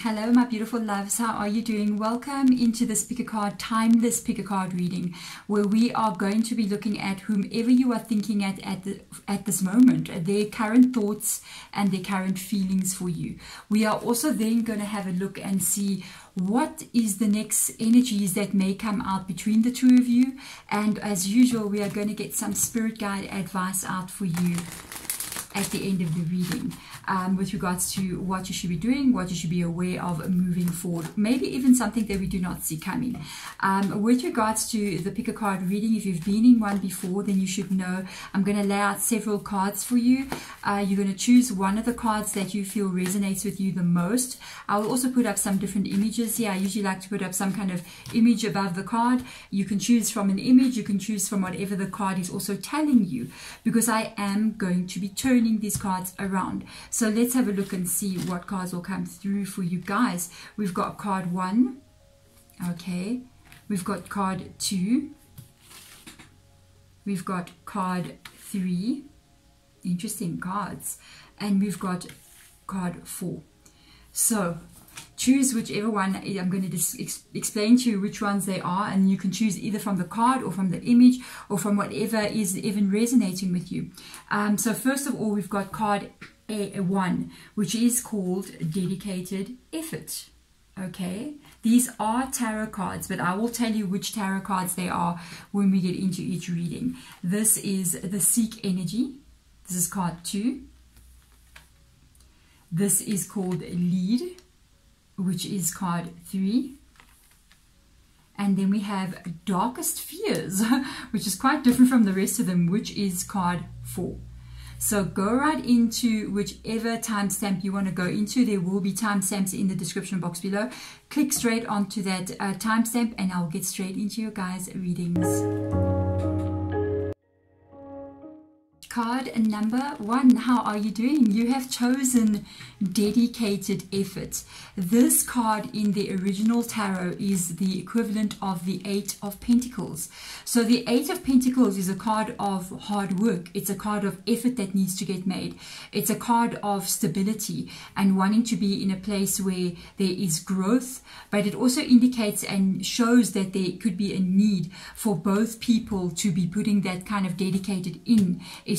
Hello, my beautiful loves. How are you doing? Welcome into this pick a card, timeless pick a card reading, where we are going to be looking at whomever you are thinking at this moment, their current thoughts and their current feelings for you. We are also then going to have a look and see what is the next energies that may come out between the two of you. And as usual, we are going to get some spirit guide advice out for you at the end of the reading, with regards to what you should be doing, what you should be aware of moving forward, maybe even something that we do not see coming. With regards to the pick a card reading, if you've been in one before, then you should know I'm going to lay out several cards for you. You're going to choose one of the cards that you feel resonates with you the most. I will also put up some different images here. I usually like to put up some kind of image above the card. You can choose from an image, you can choose from whatever the card is also telling you, because I am going to be turning these cards around. So let's have a look and see what cards will come through for you guys. We've got card 1. Okay. We've got card 2. We've got card 3. Interesting cards. And we've got card 4. So choose whichever one. I'm going to just explain to you which ones they are, and you can choose either from the card or from the image or from whatever is even resonating with you. So first of all, we've got card A1, which is called dedicated effort. Okay, these are tarot cards, but I will tell you which tarot cards they are when we get into each reading. This is the Seek energy. This is card 2. This is called Lead, which is card 3. And then we have Darkest Fears, which is quite different from the rest of them, which is card 4. So go right into whichever timestamp you want to go into. There will be timestamps in the description box below. Click straight onto that timestamp and I'll get straight into your guys' readings. Card number 1, how are you doing? You have chosen dedicated effort. This card in the original tarot is the equivalent of the 8 of Pentacles. So the 8 of Pentacles is a card of hard work. It's a card of effort that needs to get made. It's a card of stability and wanting to be in a place where there is growth, but it also indicates and shows that there could be a need for both people to be putting that kind of dedicated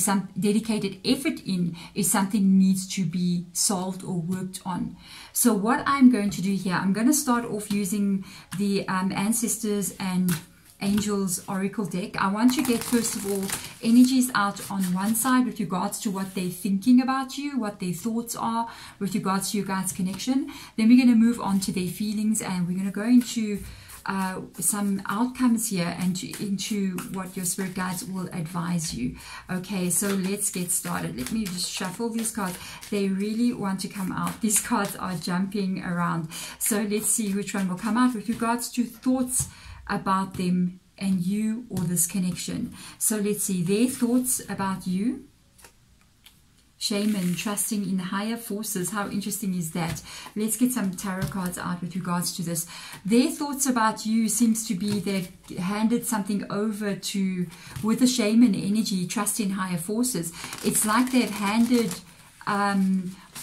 some dedicated effort in is something needs to be solved or worked on. So what I'm going to do here, I'm going to start off using the Ancestors and Angels Oracle deck. I want to get, first of all, energies out on one side with regards to what they're thinking about you, what their thoughts are with regards to your guys' connection. Then we're going to move on to their feelings, and we're going to go into some outcomes here and into what your spirit guides will advise you. Okay, so let's get started. Let me just shuffle these cards. They really want to come out. These cards are jumping around. So let's see which one will come out with regards to thoughts about them and you or this connection. So let's see their thoughts about you. Shaman, trusting in higher forces. How interesting is that? Let's get some tarot cards out with regards to this. Their thoughts about you seems to be they've handed something over to, with the shaman energy, trust in higher forces. It's like they've handed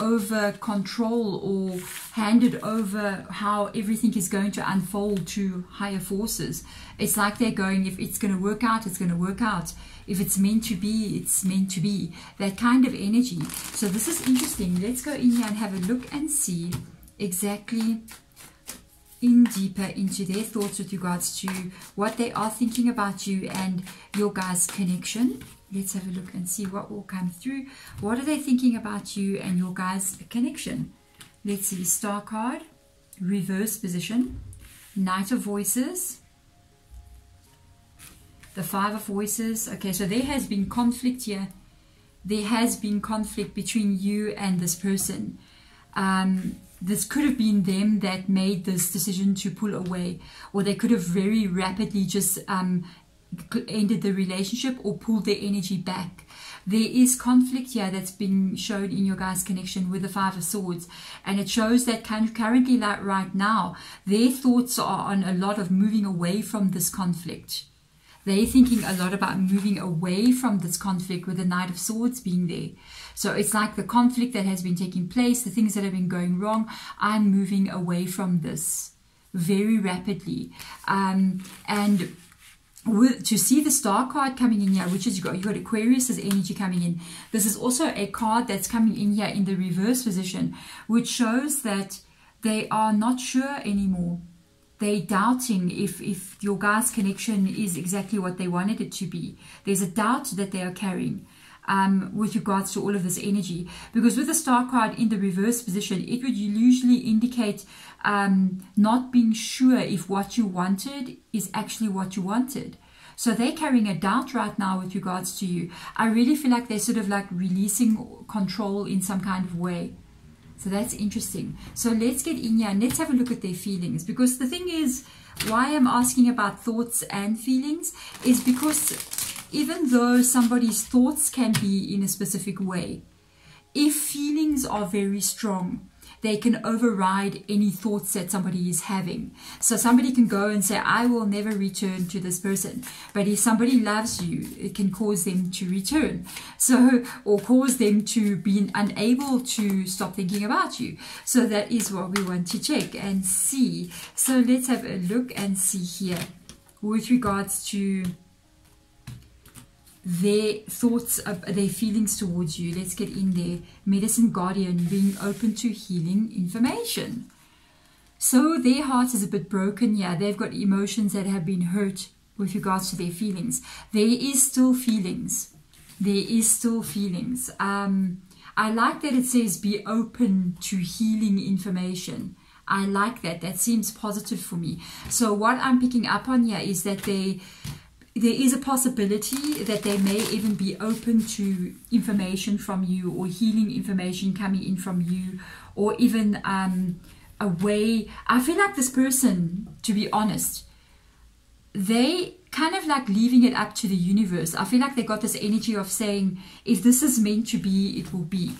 over control or handed over how everything is going to unfold to higher forces. It's like they're going, if it's going to work out, it's going to work out. If it's meant to be, it's meant to be. That kind of energy. So this is interesting. Let's go in here and have a look and see exactly in deeper into their thoughts with regards to what they are thinking about you and your guys' connection. Let's have a look and see what will come through. What are they thinking about you and your guys' connection? Let's see. Star card, reverse position, Knight of Voices, the 5 of Voices. Okay, so there has been conflict here. There has been conflict between you and this person. This could have been them that made this decision to pull away, or they could have very rapidly just ended the relationship or pulled their energy back. There is conflict here that's been shown in your guys' connection with the 5 of Swords, and it shows that currently, like right now, their thoughts are on a lot of moving away from this conflict. They're thinking a lot about moving away from this conflict, with the Knight of Swords being there. So it's like the conflict that has been taking place, the things that have been going wrong, I'm moving away from this very rapidly. And to see the Star card coming in here, which is you got Aquarius's energy coming in. This is also a card that's coming in here in the reverse position, which shows that they are not sure anymore. They're doubting if your guys' connection is exactly what they wanted it to be. There's a doubt that they are carrying with regards to all of this energy. Because with the Star card in the reverse position, it would usually indicate not being sure if what you wanted is actually what you wanted. So they're carrying a doubt right now with regards to you. I really feel like they're sort of like releasing control in some kind of way. So that's interesting. So let's get in here and let's have a look at their feelings. Because the thing is, why I'm asking about thoughts and feelings is because even though somebody's thoughts can be in a specific way, if feelings are very strong, they can override any thoughts that somebody is having. So somebody can go and say, I will never return to this person. But if somebody loves you, it can cause them to return. So, or cause them to be unable to stop thinking about you. So that is what we want to check and see. So let's have a look and see here with regards to their thoughts, their feelings towards you. Let's get in there. Medicine Guardian, being open to healing information. So their heart is a bit broken. Yeah, they've got emotions that have been hurt with regards to their feelings. There is still feelings. There is still feelings. I like that it says be open to healing information. I like that. That seems positive for me. So what I'm picking up on here is that there is a possibility that they may even be open to information from you, or healing information coming in from you, or even a way. I feel like this person, to be honest, they kind of like leaving it up to the universe. I feel like they got this energy of saying, if this is meant to be, it will be.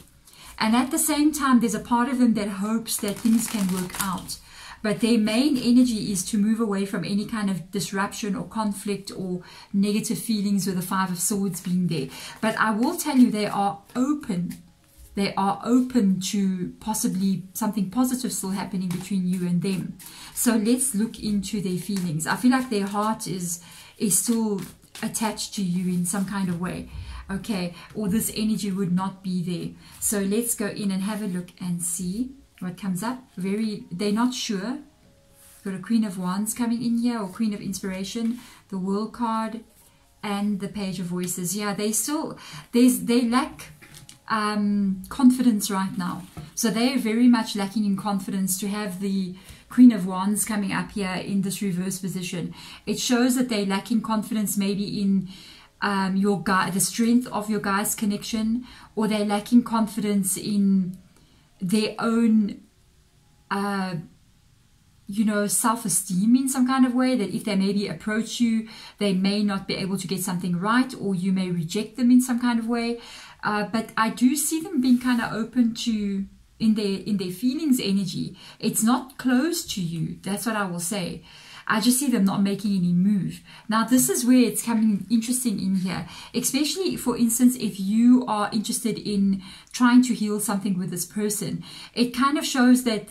And at the same time, there's a part of them that hopes that things can work out. But their main energy is to move away from any kind of disruption or conflict or negative feelings, with the Five of Swords being there. But I will tell you, they are open. They are open to possibly something positive still happening between you and them. So let's look into their feelings. I feel like their heart is still attached to you in some kind of way. Okay, or this energy would not be there. So let's go in and have a look and see what comes up. They're not sure. Got a Queen of Wands coming in here, or Queen of Inspiration, the World card, and the Page of Voices. Yeah, they lack confidence right now. So they are very much lacking in confidence to have the Queen of Wands coming up here in this reverse position. It shows that they're lacking confidence maybe in the strength of your guys' connection, or they're lacking confidence in their own self-esteem in some kind of way, that if they maybe approach you, they may not be able to get something right, or you may reject them in some kind of way. But I do see them being kind of open to, in their feelings energy. It's not closed to you. That's what I will say. I just see them not making any move. Now, this is where it's coming interesting in here, especially, for instance, if you are interested in trying to heal something with this person. It kind of shows that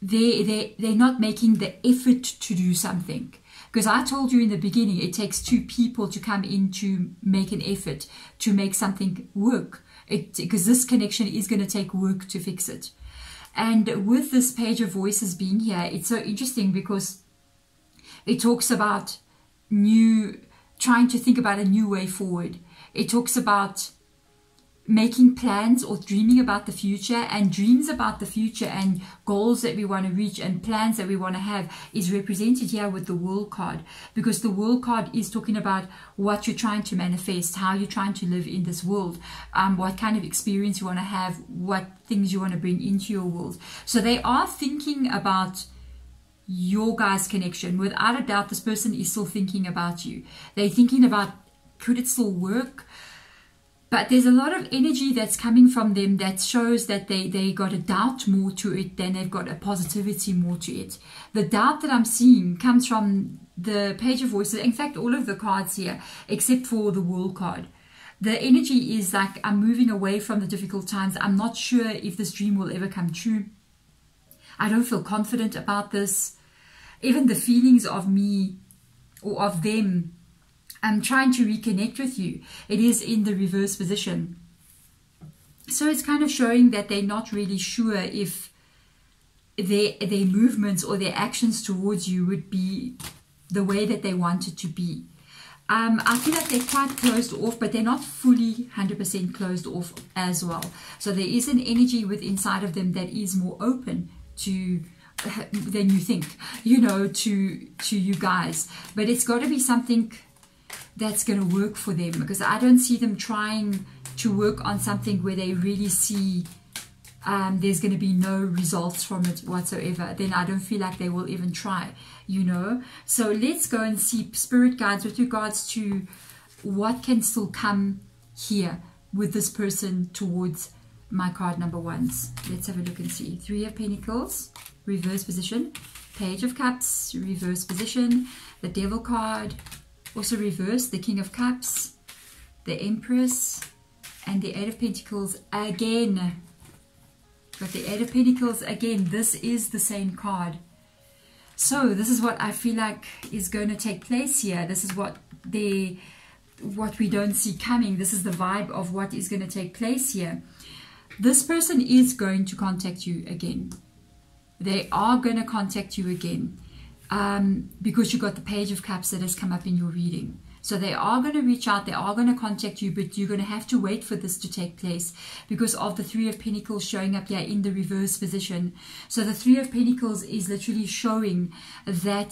they're not making the effort to do something. Because I told you in the beginning, it takes two people to come in to make an effort, to make something work. Because this connection is going to take work to fix it. And with this Page of Voices being here, it's so interesting because it talks about trying to think about a new way forward. It talks about making plans or dreaming about the future, and dreams about the future and goals that we want to reach and plans that we want to have is represented here with the World card, because the World card is talking about what you're trying to manifest, how you're trying to live in this world, what kind of experience you want to have, what things you want to bring into your world. So they are thinking about your guys' connection. Without a doubt, this person is still thinking about you. They're thinking about, could it still work? But there's a lot of energy that's coming from them that shows that they got a doubt more to it than they've got a positivity more to it. The doubt that I'm seeing comes from the Page of Voices, in fact, all of the cards here, except for the World card. The energy is like, I'm moving away from the difficult times. I'm not sure if this dream will ever come true. I don't feel confident about this. Even the feelings of me or of them, I'm trying to reconnect with you. It is in the reverse position. So it's kind of showing that they're not really sure if their movements or their actions towards you would be the way that they want it to be. I feel like they're quite closed off, but they're not fully 100% closed off as well. So there is an energy within inside of them that is more open to than you think, you know, to you guys. But it's got to be something that's going to work for them, because I don't see them trying to work on something where they really see there's going to be no results from it whatsoever. Then I don't feel like they will even try, you know. So let's go and see spirit guides with regards to what can still come here with this person towards my card number ones. Let's have a look and see. 3 of Pentacles, reverse position. Page of Cups, reverse position. The Devil card, also reverse. The King of Cups, the Empress, and the 8 of Pentacles again. Got the 8 of Pentacles again. This is the same card. So this is what I feel like is going to take place here. This is what we don't see coming. This is the vibe of what is going to take place here. This person is going to contact you again. They are going to contact you again, because you got the Page of Cups that has come up in your reading. So they are going to reach out, they are going to contact you, but you're going to have to wait for this to take place because of the 3 of Pentacles showing up here in the reverse position. So the 3 of Pentacles is literally showing that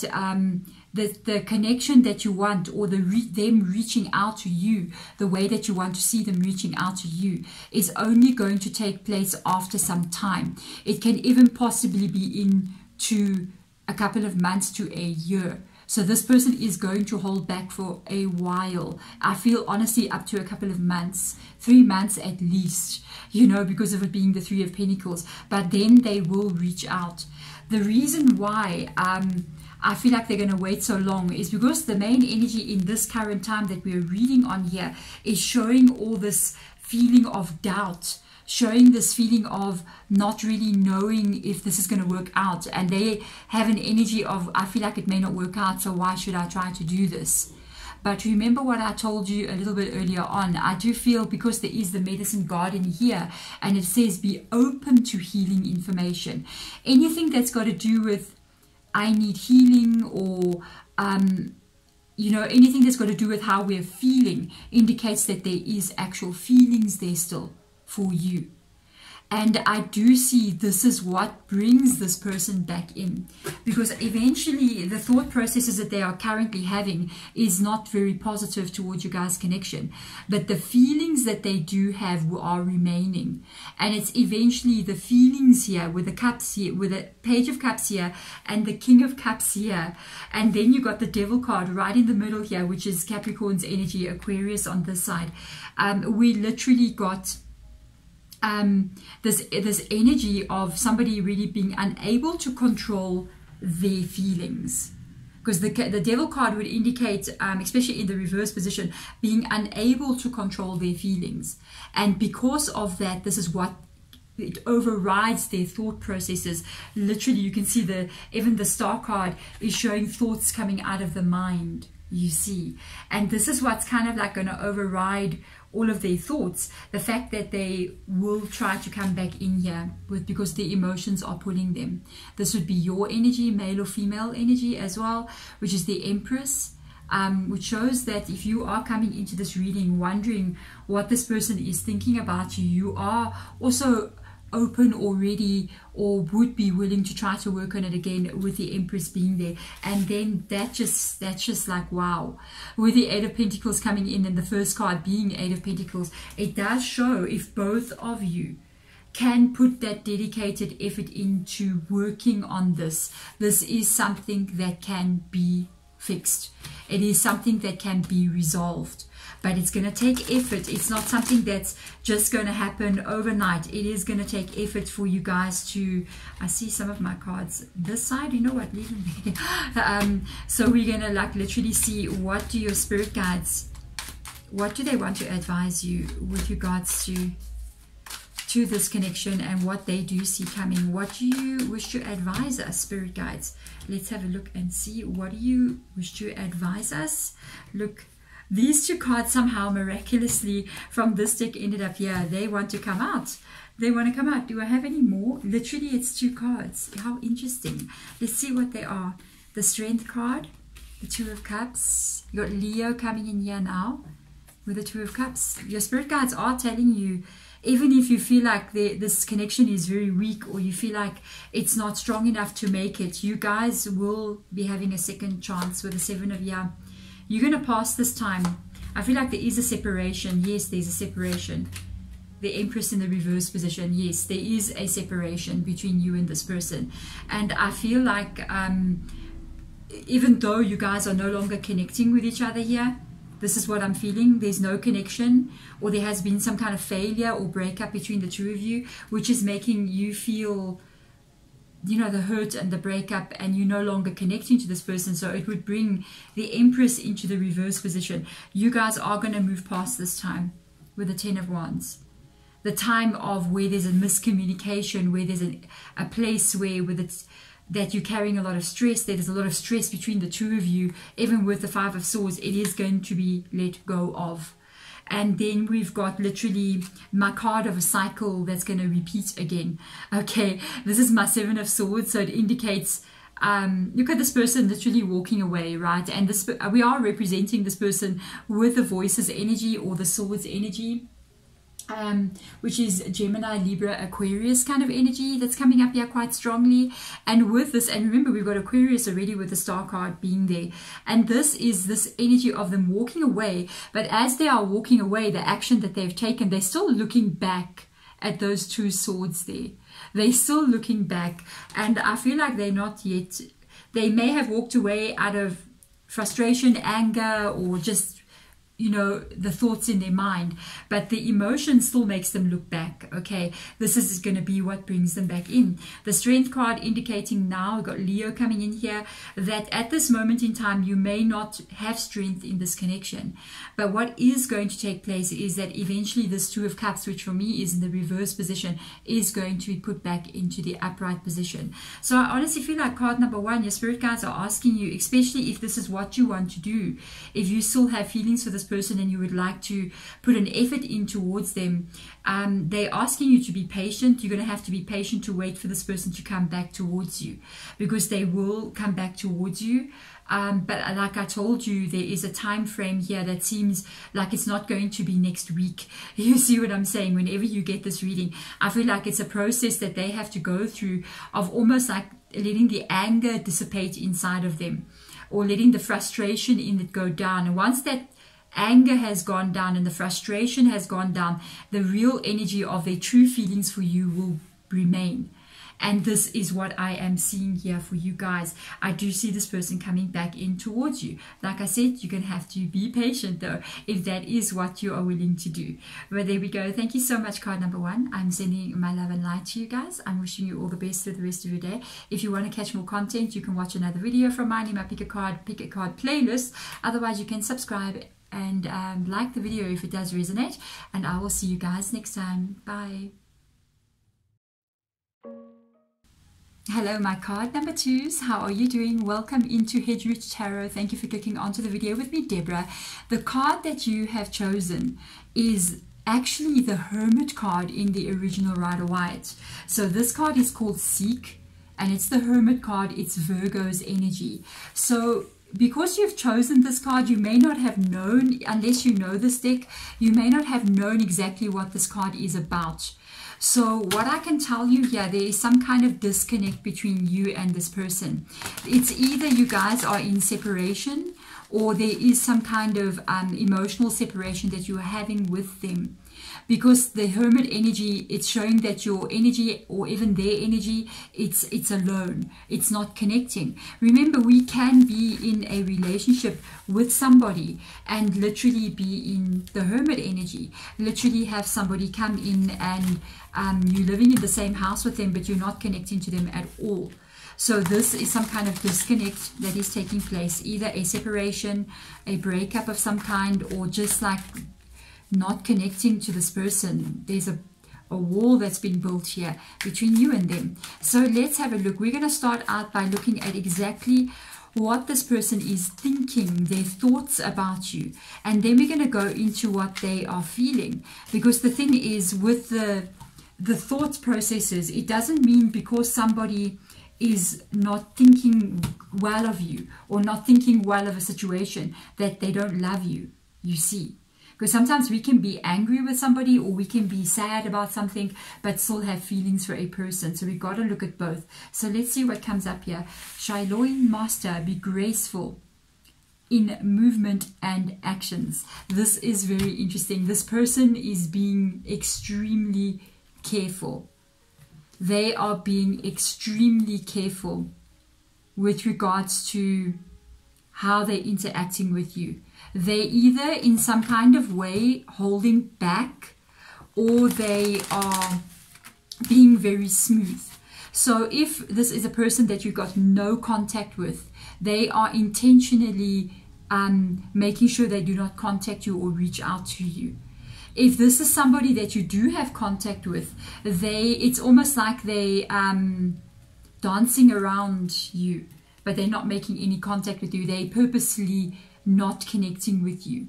the connection that you want, or them reaching out to you, the way that you want to see them reaching out to you, is only going to take place after some time. It can even possibly be into a couple of months to a year. So this person is going to hold back for a while. I feel honestly up to a couple of months, 3 months at least, you know, because of it being the 3 of Pentacles. But then they will reach out. The reason why I feel like they're going to wait so long is because the main energy in this current time that we're reading on here is showing all this feeling of doubt, showing this feeling of not really knowing if this is going to work out. And they have an energy of, I feel like it may not work out, so why should I try to do this? But remember what I told you a little bit earlier on. I do feel, because there is the Medicine Garden here, and it says be open to healing information. Anything that's got to do with I need healing, or you know, anything that's got to do with how we're feeling, indicates that there is actual feelings there still for you. And I do see this is what brings this person back in, because eventually the thought processes that they are currently having is not very positive towards your guys' connection, but the feelings that they do have are remaining. And it's eventually the feelings here with the Cups here, with the Page of Cups here and the King of Cups here, and then you got the Devil card right in the middle here, which is Capricorn's energy, Aquarius on this side. We literally got this energy of somebody really being unable to control their feelings, because the Devil card would indicate, especially in the reverse position, being unable to control their feelings. And because of that, this is what it overrides their thought processes. Literally, you can see even the Star card is showing thoughts coming out of the mind, you see. And this is what's kind of like going to override all of their thoughts, the fact that they will try to come back in here because the emotions are pulling them. This would be your energy, male or female energy as well, which is the Empress, which shows that if you are coming into this reading wondering what this person is thinking about you, you are also open already, or would be willing to try to work on it again, with the Empress being there. And then that's just like, wow. With the 8 of Pentacles coming in and the first card being 8 of Pentacles, it does show if both of you can put that dedicated effort into working on this. This is something that can be fixed. It is something that can be resolved. but it's going to take effort. It's not something that's just going to happen overnight. It is going to take effort for you guys to, I see some of my cards this side, you know what, leave them there. So we're going to like literally see, what do your spirit guides, what do they want to advise you with regards to this connection, and what they do see coming. What do you wish to advise us, spirit guides? Let's have a look and see. What do you wish to advise us? Look, these two cards somehow miraculously from this deck ended up here. They want to come out. They want to come out. Do I have any more? Literally, it's two cards. How interesting. Let's see what they are. The Strength card, the Two of Cups. You got Leo coming in here now with the Two of Cups. Your spirit guides are telling you, even if you feel like this connection is very weak, or you feel like it's not strong enough to make it, you guys will be having a second chance with the Seven of You're going to pass this time. I feel like there is a separation. Yes, there's a separation. The Empress in the reverse position. Yes, there is a separation between you and this person. And I feel like even though you guys are no longer connecting with each other here, this is what I'm feeling. There's no connection, or there has been some kind of failure or breakup between the two of you, which is making you feel, you know, the hurt and the breakup, and you're no longer connecting to this person. So it would bring the Empress into the reverse position. You guys are going to move past this time with the Ten of Wands. The time of where there's a miscommunication, where there's a place where that you're carrying a lot of stress, there's a lot of stress between the two of you. Even with the Five of Swords, it is going to be let go of. And then we've got literally my card of a cycle that's going to repeat again. Okay, this is my Seven of Swords, so it indicates, look at this person literally walking away, right? And this, we are representing this person with the Voices energy or the Swords energy, which is Gemini, Libra, Aquarius kind of energy that's coming up here quite strongly. And with this, and remember, we've got Aquarius already with the Star card being there, and this is this energy of them walking away. But as they are walking away, the action that they've taken, they're still looking back at those two swords there. They're still looking back, and I feel like they're not yet, they may have walked away out of frustration, anger, or just, you know, the thoughts in their mind, but the emotion still makes them look back. Okay, this is going to be what brings them back in. The Strength card indicating, now we've got Leo coming in here, that at this moment in time you may not have strength in this connection, but what is going to take place is that eventually this Two of Cups, which for me is in the reverse position, is going to be put back into the upright position. So I honestly feel like card number one, your spirit guides are asking you, especially if this is what you want to do, if you still have feelings for this person and you would like to put an effort in towards them, they're asking you to be patient. You're going to have to be patient to wait for this person to come back towards you, because they will come back towards you. But like I told you, there is a time frame here that seems like it's not going to be next week. You see what I'm saying? Whenever you get this reading, I feel like it's a process that they have to go through, of almost like letting the anger dissipate inside of them, or letting the frustration in it go down. And once that anger has gone down and the frustration has gone down, the real energy of their true feelings for you will remain. And this is what I am seeing here for you guys. I do see this person coming back in towards you. Like I said, you're going to have to be patient though, if that is what you are willing to do. But there we go. Thank you so much, card number one. I'm sending my love and light to you guys. I'm wishing you all the best for the rest of your day. If you want to catch more content, you can watch another video from mine in my Pick a Card playlist. Otherwise, you can subscribe and like the video if it does resonate. And I will see you guys next time. Bye. Hello, my card number twos. How are you doing? Welcome into Hedgeroot Tarot. Thank you for clicking onto the video with me, Deborah. The card that you have chosen is actually the Hermit card in the original Rider-Waite. So this card is called Seek, and it's the Hermit card. It's Virgo's energy. So because you've chosen this card, you may not have known, unless you know this deck, you may not have known exactly what this card is about. So what I can tell you here, there is some kind of disconnect between you and this person. It's either you guys are in separation, or there is some kind of emotional separation that you are having with them. because the Hermit energy, it's showing that your energy, or even their energy, it's alone. It's not connecting. Remember, we can be in a relationship with somebody and literally be in the Hermit energy. Literally have somebody come in and you're living in the same house with them, but you're not connecting to them at all. So this is some kind of disconnect that is taking place, either a separation, a breakup of some kind, or just like not connecting to this person. There's a wall that's been built here between you and them. So let's have a look. We're going to start out by looking at exactly what this person is thinking, their thoughts about you, and then we're going to go into what they are feeling. Because the thing is, with the thought processes, it doesn't mean because somebody is not thinking well of you or not thinking well of a situation that they don't love you, you see. Because sometimes we can be angry with somebody, or we can be sad about something, but still have feelings for a person. So we've got to look at both. So let's see what comes up here. Shiloin Master, be graceful in movement and actions. This is very interesting. This person is being extremely careful. They are being extremely careful with regards to how they're interacting with you. They're either in some kind of way holding back, or they are being very smooth. So if this is a person that you've got no contact with, they are intentionally making sure they do not contact you or reach out to you. If this is somebody that you do have contact with, it's almost like they dancing around you, but they're not making any contact with you. They purposely not connecting with you.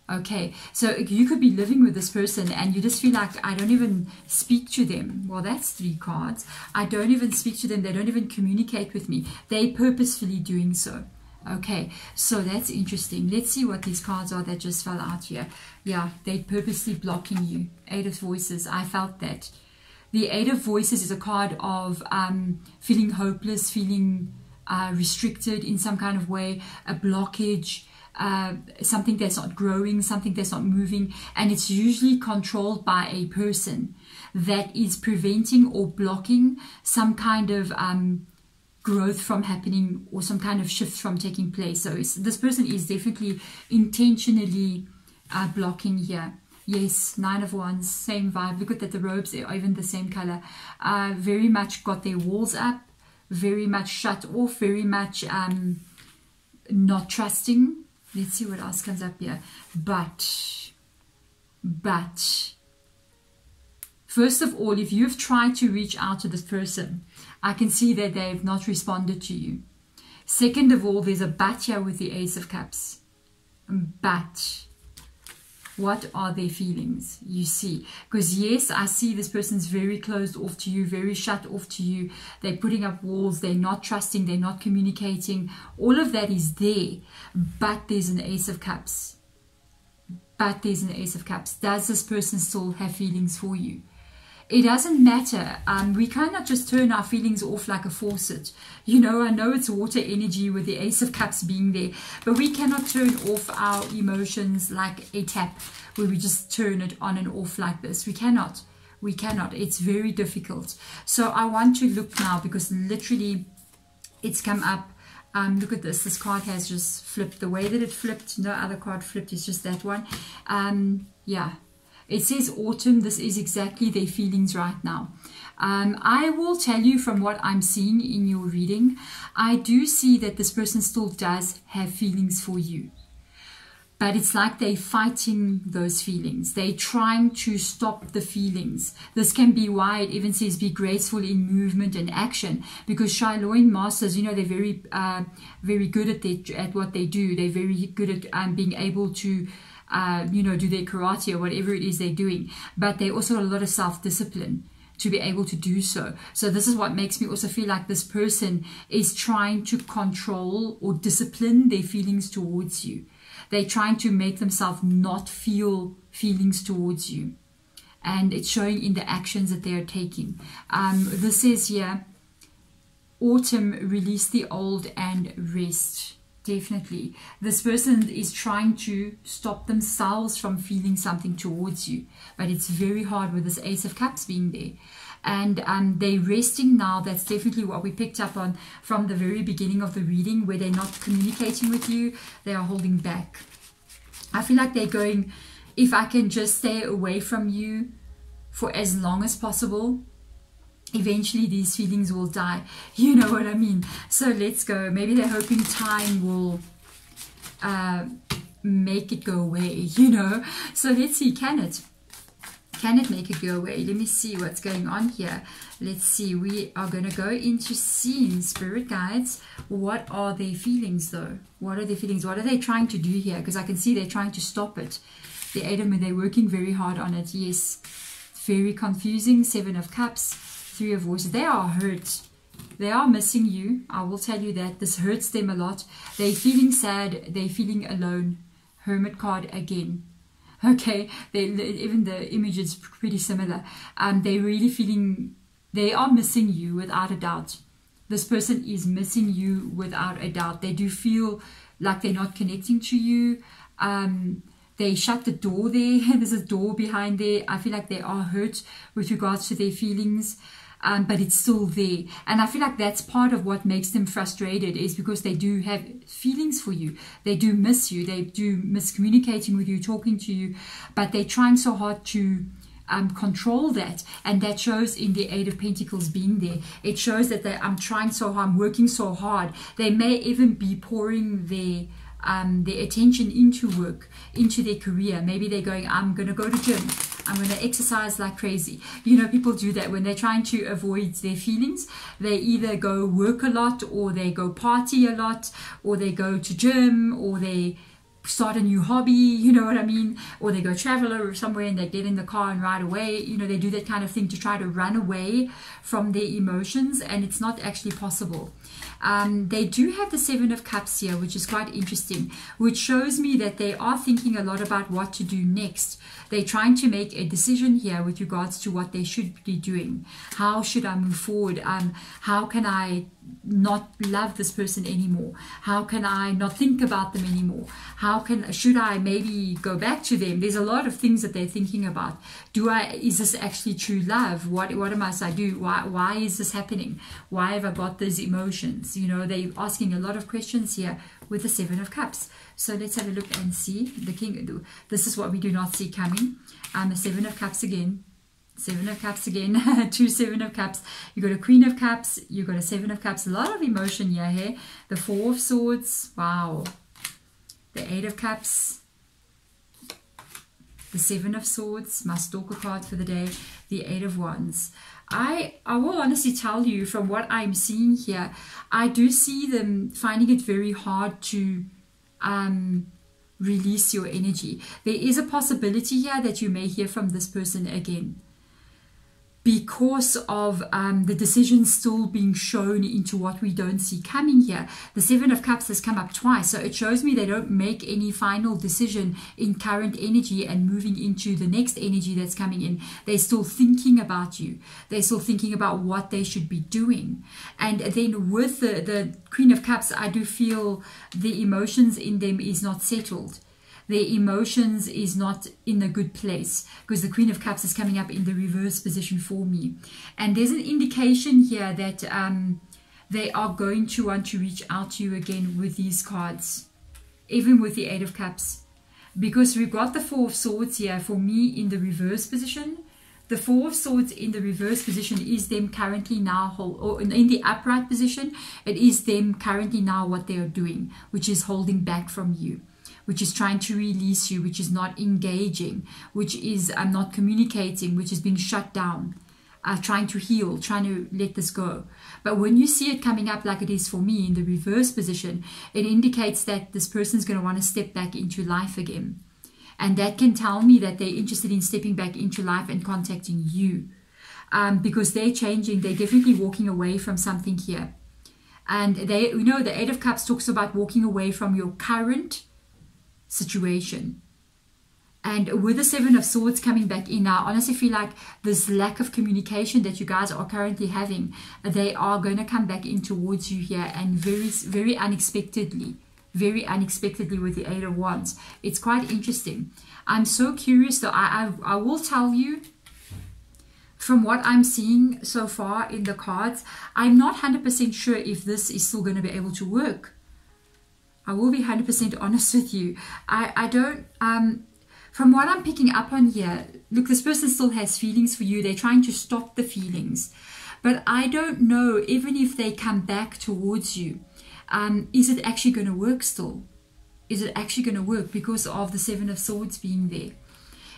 Okay, so you could be living with this person and you just feel like, I don't even speak to them. Well, that's 3 cards. I don't even speak to them. They don't even communicate with me. They purposefully doing so. Okay, so that's interesting. Let's see what these cards are that just fell out here. Yeah, they purposely blocking you. 8 of Voices, I felt that. The 8 of Voices is a card of feeling hopeless, feeling restricted in some kind of way, a blockage, something that's not growing, something that's not moving, and it's usually controlled by a person that is preventing or blocking some kind of growth from happening, or some kind of shift from taking place. So this person is definitely intentionally blocking here. Yes, 9 of Wands, same vibe. Look at that, the robes are even the same color. Very much got their walls up, very much shut off, very much not trusting. Let's see what else comes up here. But first of all, if you've tried to reach out to this person, I can see that they've not responded to you. Second of all, there's a but here with the Ace of Cups. But what are their feelings? You see, because yes, I see this person's very closed off to you, very shut off to you. They're putting up walls, they're not trusting, they're not communicating. All of that is there, but there's an Ace of Cups. But there's an Ace of Cups. Does this person still have feelings for you? It doesn't matter. We cannot just turn our feelings off like a faucet. You know, I know it's water energy with the Ace of Cups being there, but we cannot turn off our emotions like a tap where we just turn it on and off like this. We cannot. We cannot. It's very difficult. So I want to look now, because literally it's come up. Look at this. This card has just flipped. The way that it flipped, no other card flipped. It's just that one. Yeah. It says autumn. This is exactly their feelings right now. I will tell you from what I'm seeing in your reading, I do see that this person still does have feelings for you. But it's like they're fighting those feelings. They're trying to stop the feelings. This can be why it even says be graceful in movement and action. Because Shiloin Masters, you know, they're very good at what they do. They're very good at being able to you know, do their karate or whatever it is they're doing, but they also got a lot of self-discipline to be able to do so. So this is what makes me also feel like this person is trying to control or discipline their feelings towards you. They're trying to make themselves not feel feelings towards you, and it's showing in the actions that they are taking. This says here, autumn, release the old and rest. Definitely. This person is trying to stop themselves from feeling something towards you, but it's very hard with this Ace of Cups being there. And they're resting now. That's definitely what we picked up on from the very beginning of the reading, where they're not communicating with you. They are holding back. I feel like they're going, if I can just stay away from you for as long as possible, eventually these feelings will die. You know what I mean? So let's go. Maybe they're hoping time will make it go away, you know. So let's see, can it make it go away? Let me see what's going on here. Let's see. We are going to go into seeing spirit guides. What are their feelings though? What are their feelings? What are they trying to do here? Because I can see they're trying to stop it. The Eight of Men, they're working very hard on it. Yes, very confusing. Seven of Cups, Three of Voices. They are hurt. They are missing you. I will tell you that. This hurts them a lot. They're feeling sad. They're feeling alone. Hermit card again. Okay, even the image is pretty similar. They're really feeling, they are missing you without a doubt. This person is missing you without a doubt. They do feel like they're not connecting to you. They shut the door there. There's a door behind there. I feel like they are hurt with regards to their feelings. But it's still there. And I feel like that's part of what makes them frustrated, is because they do have feelings for you. They do miss you. They do miss communicating with you, talking to you. But they're trying so hard to control that. And that shows in the Eight of Pentacles being there. It shows that I'm trying so hard, I'm working so hard. They may even be pouring their attention into work, into their career. Maybe they're going, I'm going to go to gym. I'm going to exercise like crazy. You know, people do that when they're trying to avoid their feelings. They either go work a lot, or they go party a lot, or they go to gym, or they start a new hobby, you know what I mean? Or they go travel or somewhere and they get in the car and ride away. You know, they do that kind of thing to try to run away from their emotions, and it's not actually possible. They do have the Seven of Cups here, which is quite interesting, which shows me that they are thinking a lot about what to do next. They're trying to make a decision here with regards to what they should be doing. How should I move forward? How can I not love this person anymore? How can I not think about them anymore? Should I maybe go back to them? There's a lot of things that they're thinking about. Is this actually true love? What must I do? Why is this happening? Why have I got these emotions? You know, they're asking a lot of questions here with the Seven of Cups. So let's have a look and see the King. This is what we do not see coming. The Seven of Cups again. Seven of Cups again. Two Seven of Cups. You got a Queen of Cups. You got a Seven of Cups. A lot of emotion here. Hey? The Four of Swords. Wow. The Eight of Cups. The Seven of Swords. My stalker card for the day. The Eight of Wands. I will honestly tell you, from what I'm seeing here, I do see them finding it very hard to release your energy. There is a possibility here that you may hear from this person again, because of the decisions still being shown into what we don't see coming here. The Seven of Cups has come up twice, so it shows me they don't make any final decision in current energy and moving into the next energy that's coming in. They're still thinking about you. They're still thinking about what they should be doing. And then with the Queen of Cups, I do feel the emotions in them is not settled. Their emotions is not in a good place, because the Queen of Cups is coming up in the reverse position for me. And there's an indication here that they are going to want to reach out to you again with these cards, even with the Eight of Cups, because we've got the Four of Swords here for me in the reverse position. The Four of Swords in the reverse position is them currently now, or in the upright position, it is them currently now what they are doing, which is holding back from you, which is trying to release you, which is not engaging, which is not communicating, which is being shut down, trying to heal, trying to let this go. But when you see it coming up like it is for me in the reverse position, it indicates that this person is going to want to step back into life again. And that can tell me that they're interested in stepping back into life and contacting you, because they're changing. They're definitely walking away from something here. And they, you know, the Eight of Cups talks about walking away from your current situation. And with the Seven of Swords coming back in now, I honestly feel like this lack of communication that you guys are currently having, they are going to come back in towards you here, and very, very unexpectedly. very unexpectedly with the Eight of Wands. It's quite interesting. I'm so curious though. I will tell you, from what I'm seeing so far in the cards, I'm not 100% sure if this is still going to be able to work. I will be 100% honest with you. I don't, from what I'm picking up on here, look, this person still has feelings for you. They're trying to stop the feelings. But I don't know, even if they come back towards you, is it actually going to work still? Is it actually going to work because of the Seven of Swords being there?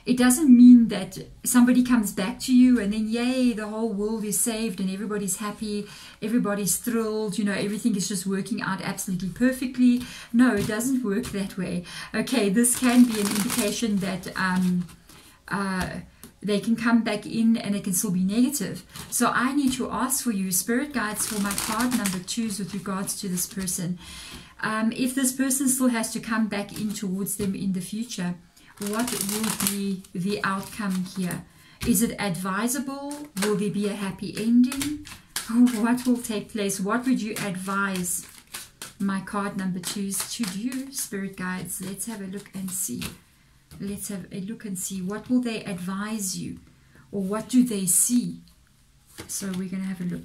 It doesn't mean that somebody comes back to you and then, yay, the whole world is saved and everybody's happy, everybody's thrilled, you know, everything is just working out absolutely perfectly. No, it doesn't work that way. Okay, this can be an indication that they can come back in and it can still be negative. So I need to ask for you, spirit guides, for my card number 2s with regards to this person. If this person still has to come back in towards them in the future, what will be the outcome here? Is it advisable? Will there be a happy ending? What will take place? What would you advise my card number 2s to do, spirit guides? Let's have a look and see. Let's have a look and see. What will they advise you? Or what do they see? So we're going to have a look.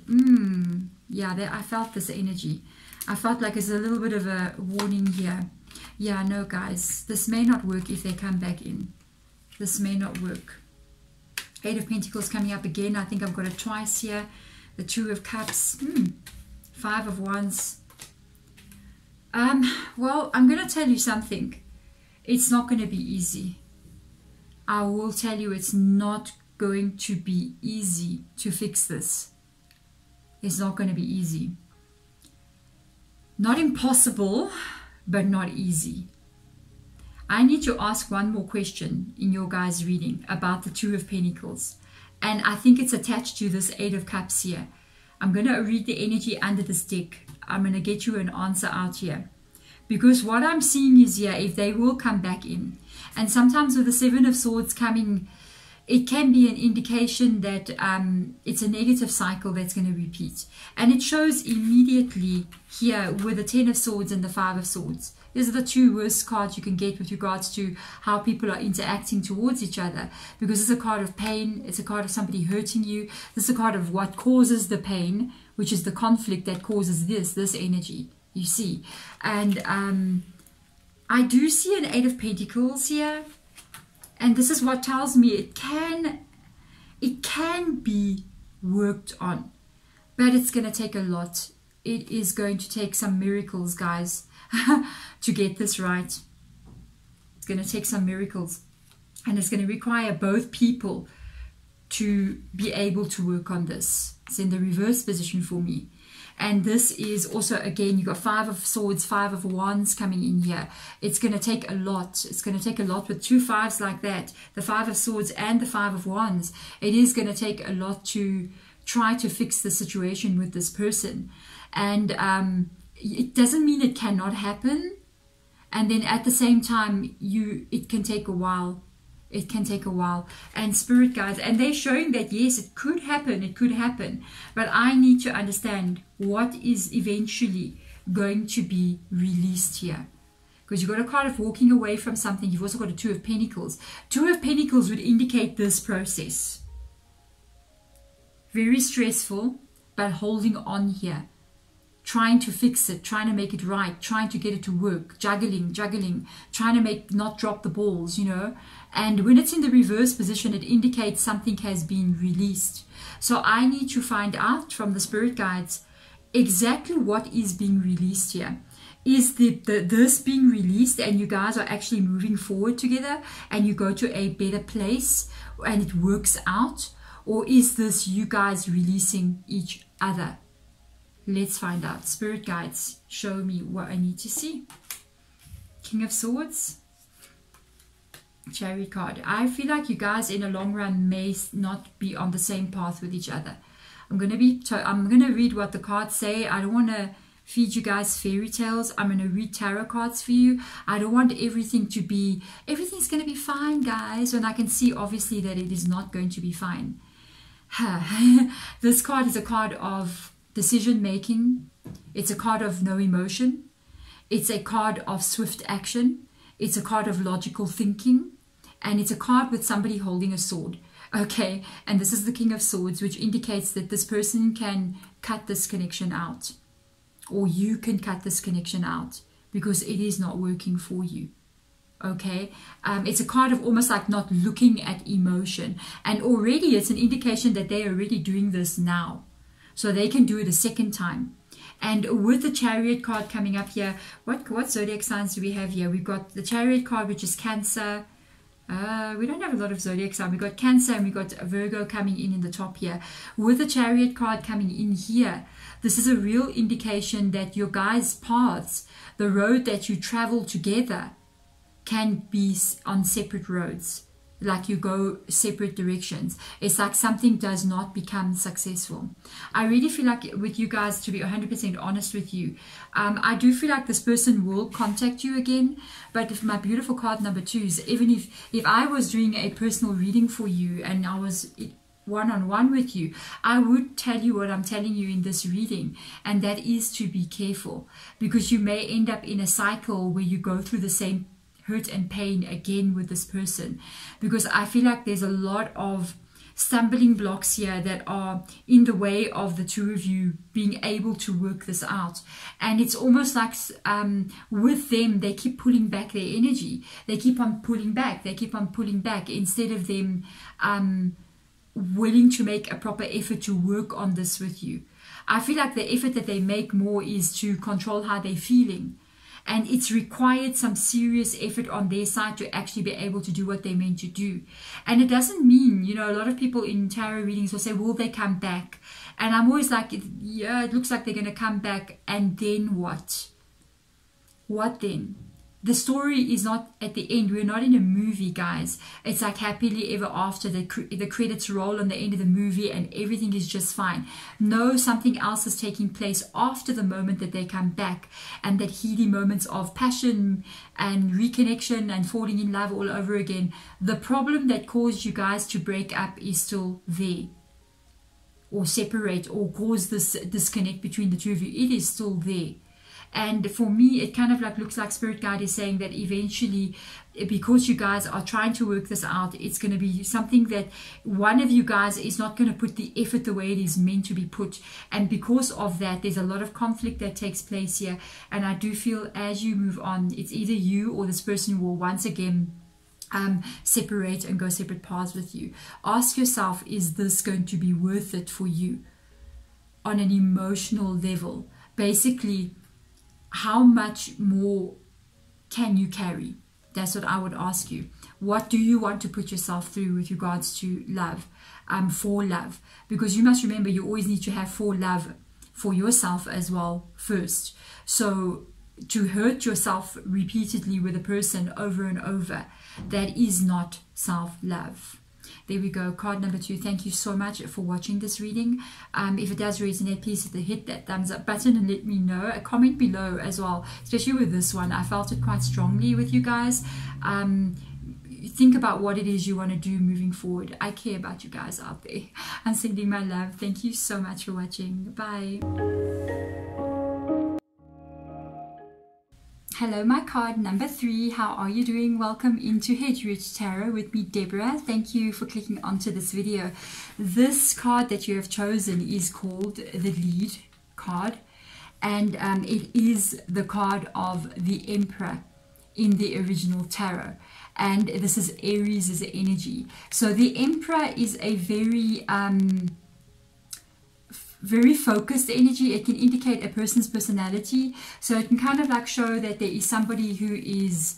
Yeah, I felt this energy. I felt like there's a little bit of a warning here. Yeah, no, guys, this may not work if they come back in. This may not work. Eight of Pentacles coming up again. I think I've got it twice here. The Two of Cups. Five of Wands. Well, I'm going to tell you something. It's not going to be easy. I will tell you it's not going to be easy to fix this. It's not going to be easy. Not impossible, but not easy. I need to ask one more question in your guys' reading about the Two of Pentacles. And I think it's attached to this Eight of Cups here. I'm going to read the energy under this deck. I'm going to get you an answer out here. Because what I'm seeing is here, if they will come back in. And sometimes with the Seven of Swords coming, it can be an indication that it's a negative cycle that's going to repeat. And it shows immediately here with the Ten of Swords and the Five of Swords. These are the two worst cards you can get with regards to how people are interacting towards each other. Because it's a card of pain. It's a card of somebody hurting you. This is a card of what causes the pain, which is the conflict that causes this energy. You see. And I do see an Eight of Pentacles here. And this is what tells me it can be worked on. But it's going to take a lot. It is going to take some miracles, guys, to get this right. It's going to take some miracles. And it's going to require both people to be able to work on this. It's in the reverse position for me. And this is also, again, you've got Five of Swords, Five of Wands coming in here. It's going to take a lot. It's going to take a lot with two fives like that. The Five of Swords and the Five of Wands. It is going to take a lot to try to fix the situation with this person. And it doesn't mean it cannot happen. And then at the same time, it can take a while. It can take a while. And spirit guides, and they're showing that yes, it could happen, but I need to understand what is eventually going to be released here. Because you've got a card of walking away from something. You've also got a Two of Pentacles. Two of Pentacles would indicate this process. Very stressful, but holding on here. Trying to fix it, trying to make it right, trying to get it to work, juggling, trying to not drop the balls, you know. And when it's in the reverse position, it indicates something has been released. So I need to find out from the spirit guides exactly what is being released here. Is this being released and you guys are actually moving forward together and you go to a better place and it works out? Or is this you guys releasing each other? Let's find out. Spirit guides, show me what I need to see. King of Swords. Chariot card. I feel like you guys in the long run may not be on the same path with each other. I'm going to read what the cards say. I don't want to feed you guys fairy tales. I'm going to read tarot cards for you. I don't want everything to be, everything's going to be fine, guys. And I can see obviously that it is not going to be fine. This card is a card of decision making. It's a card of no emotion. It's a card of swift action. It's a card of logical thinking. And it's a card with somebody holding a sword. Okay, and this is the King of Swords, which indicates that this person can cut this connection out. Or you can cut this connection out because it is not working for you. Okay, it's a card of almost like not looking at emotion. And already it's an indication that they're already doing this now. So they can do it a second time. And with the Chariot card coming up here, what zodiac signs do we have here? We've got the Chariot card, which is Cancer. We don't have a lot of zodiac signs. We've got Cancer and we've got Virgo coming in the top here. With the Chariot card coming in here, this is a real indication that your guys' paths, the road that you travel together, can be on separate roads. Like you go separate directions. It's like something does not become successful. I really feel like with you guys, to be 100% honest with you, I do feel like this person will contact you again. But if my beautiful card number 2 is, even if I was doing a personal reading for you and I was one-on-one with you, I would tell you what I'm telling you in this reading, and that is to be careful, because you may end up in a cycle where you go through the same hurt and pain again with this person, because I feel like there's a lot of stumbling blocks here that are in the way of the two of you being able to work this out. And it's almost like with them, they keep pulling back their energy. They keep on pulling back. They keep on pulling back instead of them willing to make a proper effort to work on this with you. I feel like the effort that they make more is to control how they're feeling. And it's required some serious effort on their side to actually be able to do what they're meant to do. And it doesn't mean, you know, a lot of people in tarot readings will say, will they come back? And I'm always like, yeah, it looks like they're going to come back. And then what? What then? The story is not at the end. We're not in a movie, guys. It's like happily ever after. The credits roll on the end of the movie and everything is just fine. No, something else is taking place after the moment that they come back, and that heady moments of passion and reconnection and falling in love all over again. The problem that caused you guys to break up is still there, or separate, or cause this disconnect between the two of you. It is still there. And for me, it kind of like looks like Spirit Guide is saying that eventually, because you guys are trying to work this out, it's going to be something that one of you guys is not going to put the effort the way it is meant to be put. And because of that, there's a lot of conflict that takes place here. And I do feel as you move on, it's either you or this person who will once again separate and go separate paths with you. Ask yourself, is this going to be worth it for you on an emotional level? Basically, how much more can you carry? That's what I would ask you. What do you want to put yourself through with regards to love, for love? Because you must remember, you always need to have for love for yourself as well first. So to hurt yourself repeatedly with a person over and over, that is not self-love. There we go, card number 2. Thank you so much for watching this reading. If it does resonate, please hit that thumbs up button and let me know. A comment below as well, especially with this one. I felt it quite strongly with you guys. Think about what it is you want to do moving forward. I care about you guys out there. I'm sending my love. Thank you so much for watching. Bye. Hello, my card number 3. How are you doing? Welcome into Hedge Rich Tarot with me, Deborah. Thank you for clicking onto this video. This card that you have chosen is called the Lead card, and it is the card of the Emperor in the original tarot. And this is Aries' energy. So the Emperor is a very focused energy. It can indicate a person's personality. So it can kind of like show that there is somebody who is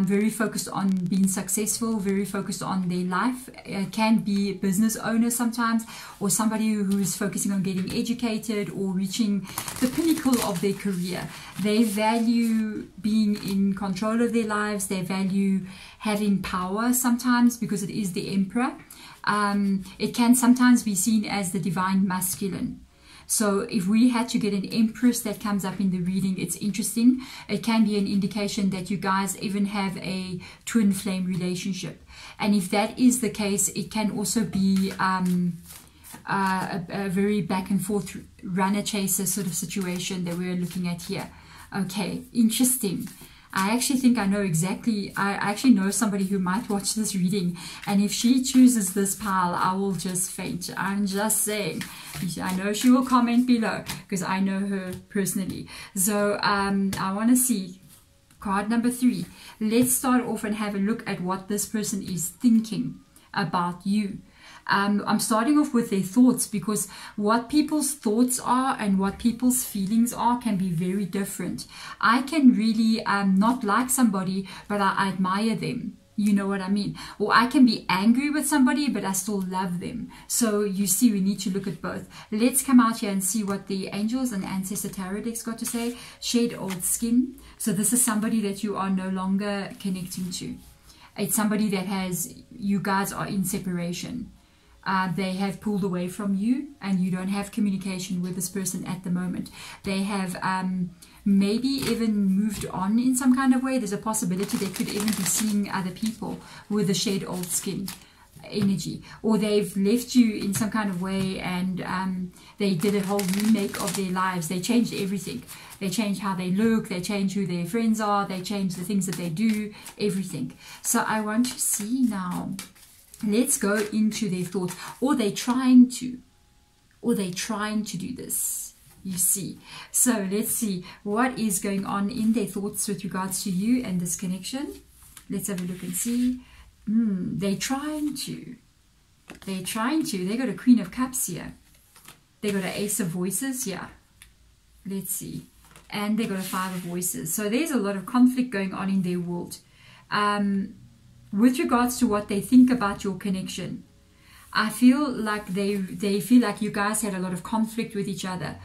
very focused on being successful, very focused on their life. It can be a business owner sometimes, or somebody who is focusing on getting educated or reaching the pinnacle of their career. They value being in control of their lives. They value having power sometimes, because it is the Emperor. It can sometimes be seen as the divine masculine. So if we had to get an Empress that comes up in the reading, it's interesting. It can be an indication that you guys even have a twin flame relationship. And if that is the case, it can also be a very back and forth runner chaser sort of situation that we're looking at here. Okay, interesting. I actually think I know exactly, I actually know somebody who might watch this reading, and if she chooses this pile, I will just faint. I'm just saying. I know she will comment below because I know her personally. So I want to see card number 3. Let's start off and have a look at what this person is thinking about you. I'm starting off with their thoughts, because what people's thoughts are and what people's feelings are can be very different. I can really not like somebody, but I admire them. You know what I mean? Or I can be angry with somebody, but I still love them. So you see, we need to look at both. Let's come out here and see what the Angels and Ancestor Tarot decks got to say. Shed old skin. So this is somebody that you are no longer connecting to. It's somebody that you guys are in separation. They have pulled away from you, and you don't have communication with this person at the moment. They have maybe even moved on in some kind of way. There's a possibility they could even be seeing other people with the shed old skin energy, or they've left you in some kind of way, and they did a whole remake of their lives. They changed everything. They changed how they look, they changed who their friends are, they changed the things that they do, everything. So I want to see now. Let's go into their thoughts. Or they're trying to do this, you see. So let's see what is going on in their thoughts with regards to you and this connection. Let's have a look and see. They're trying to. They got a Queen of Cups here. They got an Ace of Voices here. Let's see. And they got a Five of Voices. So there's a lot of conflict going on in their world. With regards to what they think about your connection, I feel like they feel like you guys had a lot of conflict with each other.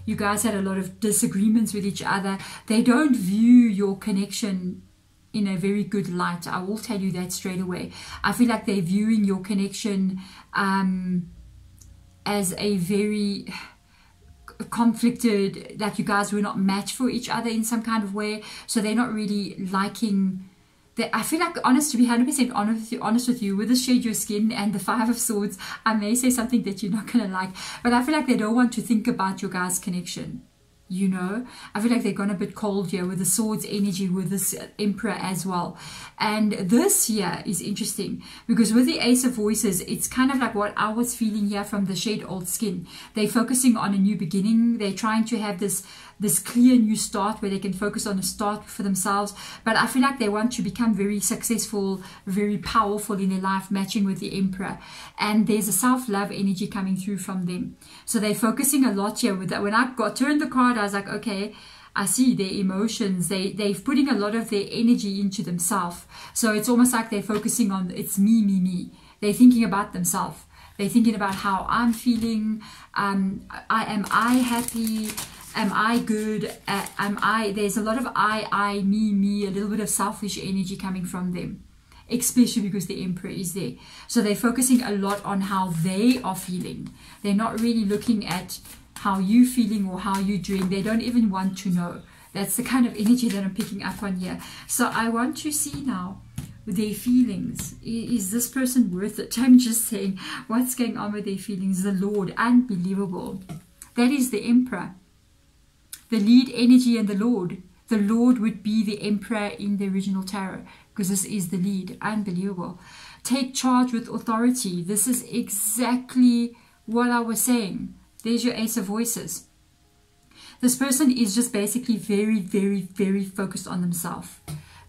You guys had a lot of disagreements with each other. They don't view your connection in a very good light. I will tell you that straight away. I feel like they're viewing your connection as a very conflicted, like you guys were not matched for each other in some kind of way. So they're not really liking. I feel like, to be 100% honest with you, with the Shed Your Skin and the Five of Swords, I may say something that you're not going to like, but I feel like they don't want to think about your guys' connection. You know, I feel like they've gone a bit cold here with the Swords energy, with this Emperor as well. And this here is interesting, because with the Ace of Voices, it's kind of like what I was feeling here from the Shed Old Skin. They're focusing on a new beginning. They're trying to have this clear new start where they can focus on a start for themselves. But I feel like they want to become very successful, very powerful in their life, matching with the Emperor. And there's a self-love energy coming through from them. So they're focusing a lot here with that. When I turned the card, I was like, okay, I see their emotions. They're putting a lot of their energy into themselves. So it's almost like they're focusing on, it's me, me, me. They're thinking about themselves. They're thinking about how I'm feeling. Am I happy? Am I good? There's a lot of I, me, a little bit of selfish energy coming from them, especially because the Emperor is there. So they're focusing a lot on how they are feeling. They're not really looking at how you're feeling or how you're doing. They don't even want to know. That's the kind of energy that I'm picking up on here. So I want to see now their feelings. Is this person worth it? I'm just saying, what's going on with their feelings? The Lord, unbelievable. That is the Emperor. The lead energy and the Lord. The Lord would be the Emperor in the original tarot, because this is the lead. Unbelievable. Take charge with authority. This is exactly what I was saying. There's your Ace of Voices. This person is just basically very, very, very focused on themselves.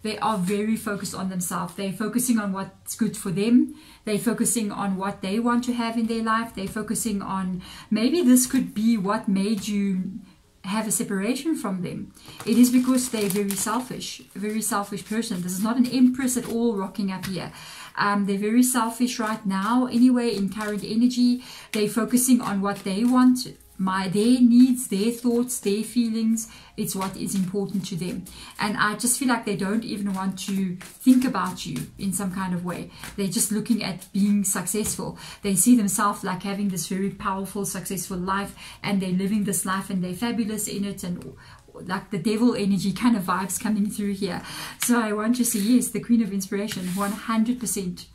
They are very focused on themselves. They're focusing on what's good for them. They're focusing on what they want to have in their life. They're focusing on, maybe this could be what made you have a separation from them. It is because they're very selfish, a very selfish person. This is not an Empress at all rocking up here. They're very selfish right now anyway, in current energy. They're focusing on what they want, their needs, their thoughts, their feelings. It's what is important to them. And I just feel like they don't even want to think about you in some kind of way. They're just looking at being successful. They see themselves like having this very powerful, successful life, and they're living this life and they're fabulous in it, and like the devil energy kind of vibes coming through here. So I want to see, yes, the Queen of Inspiration, 100%.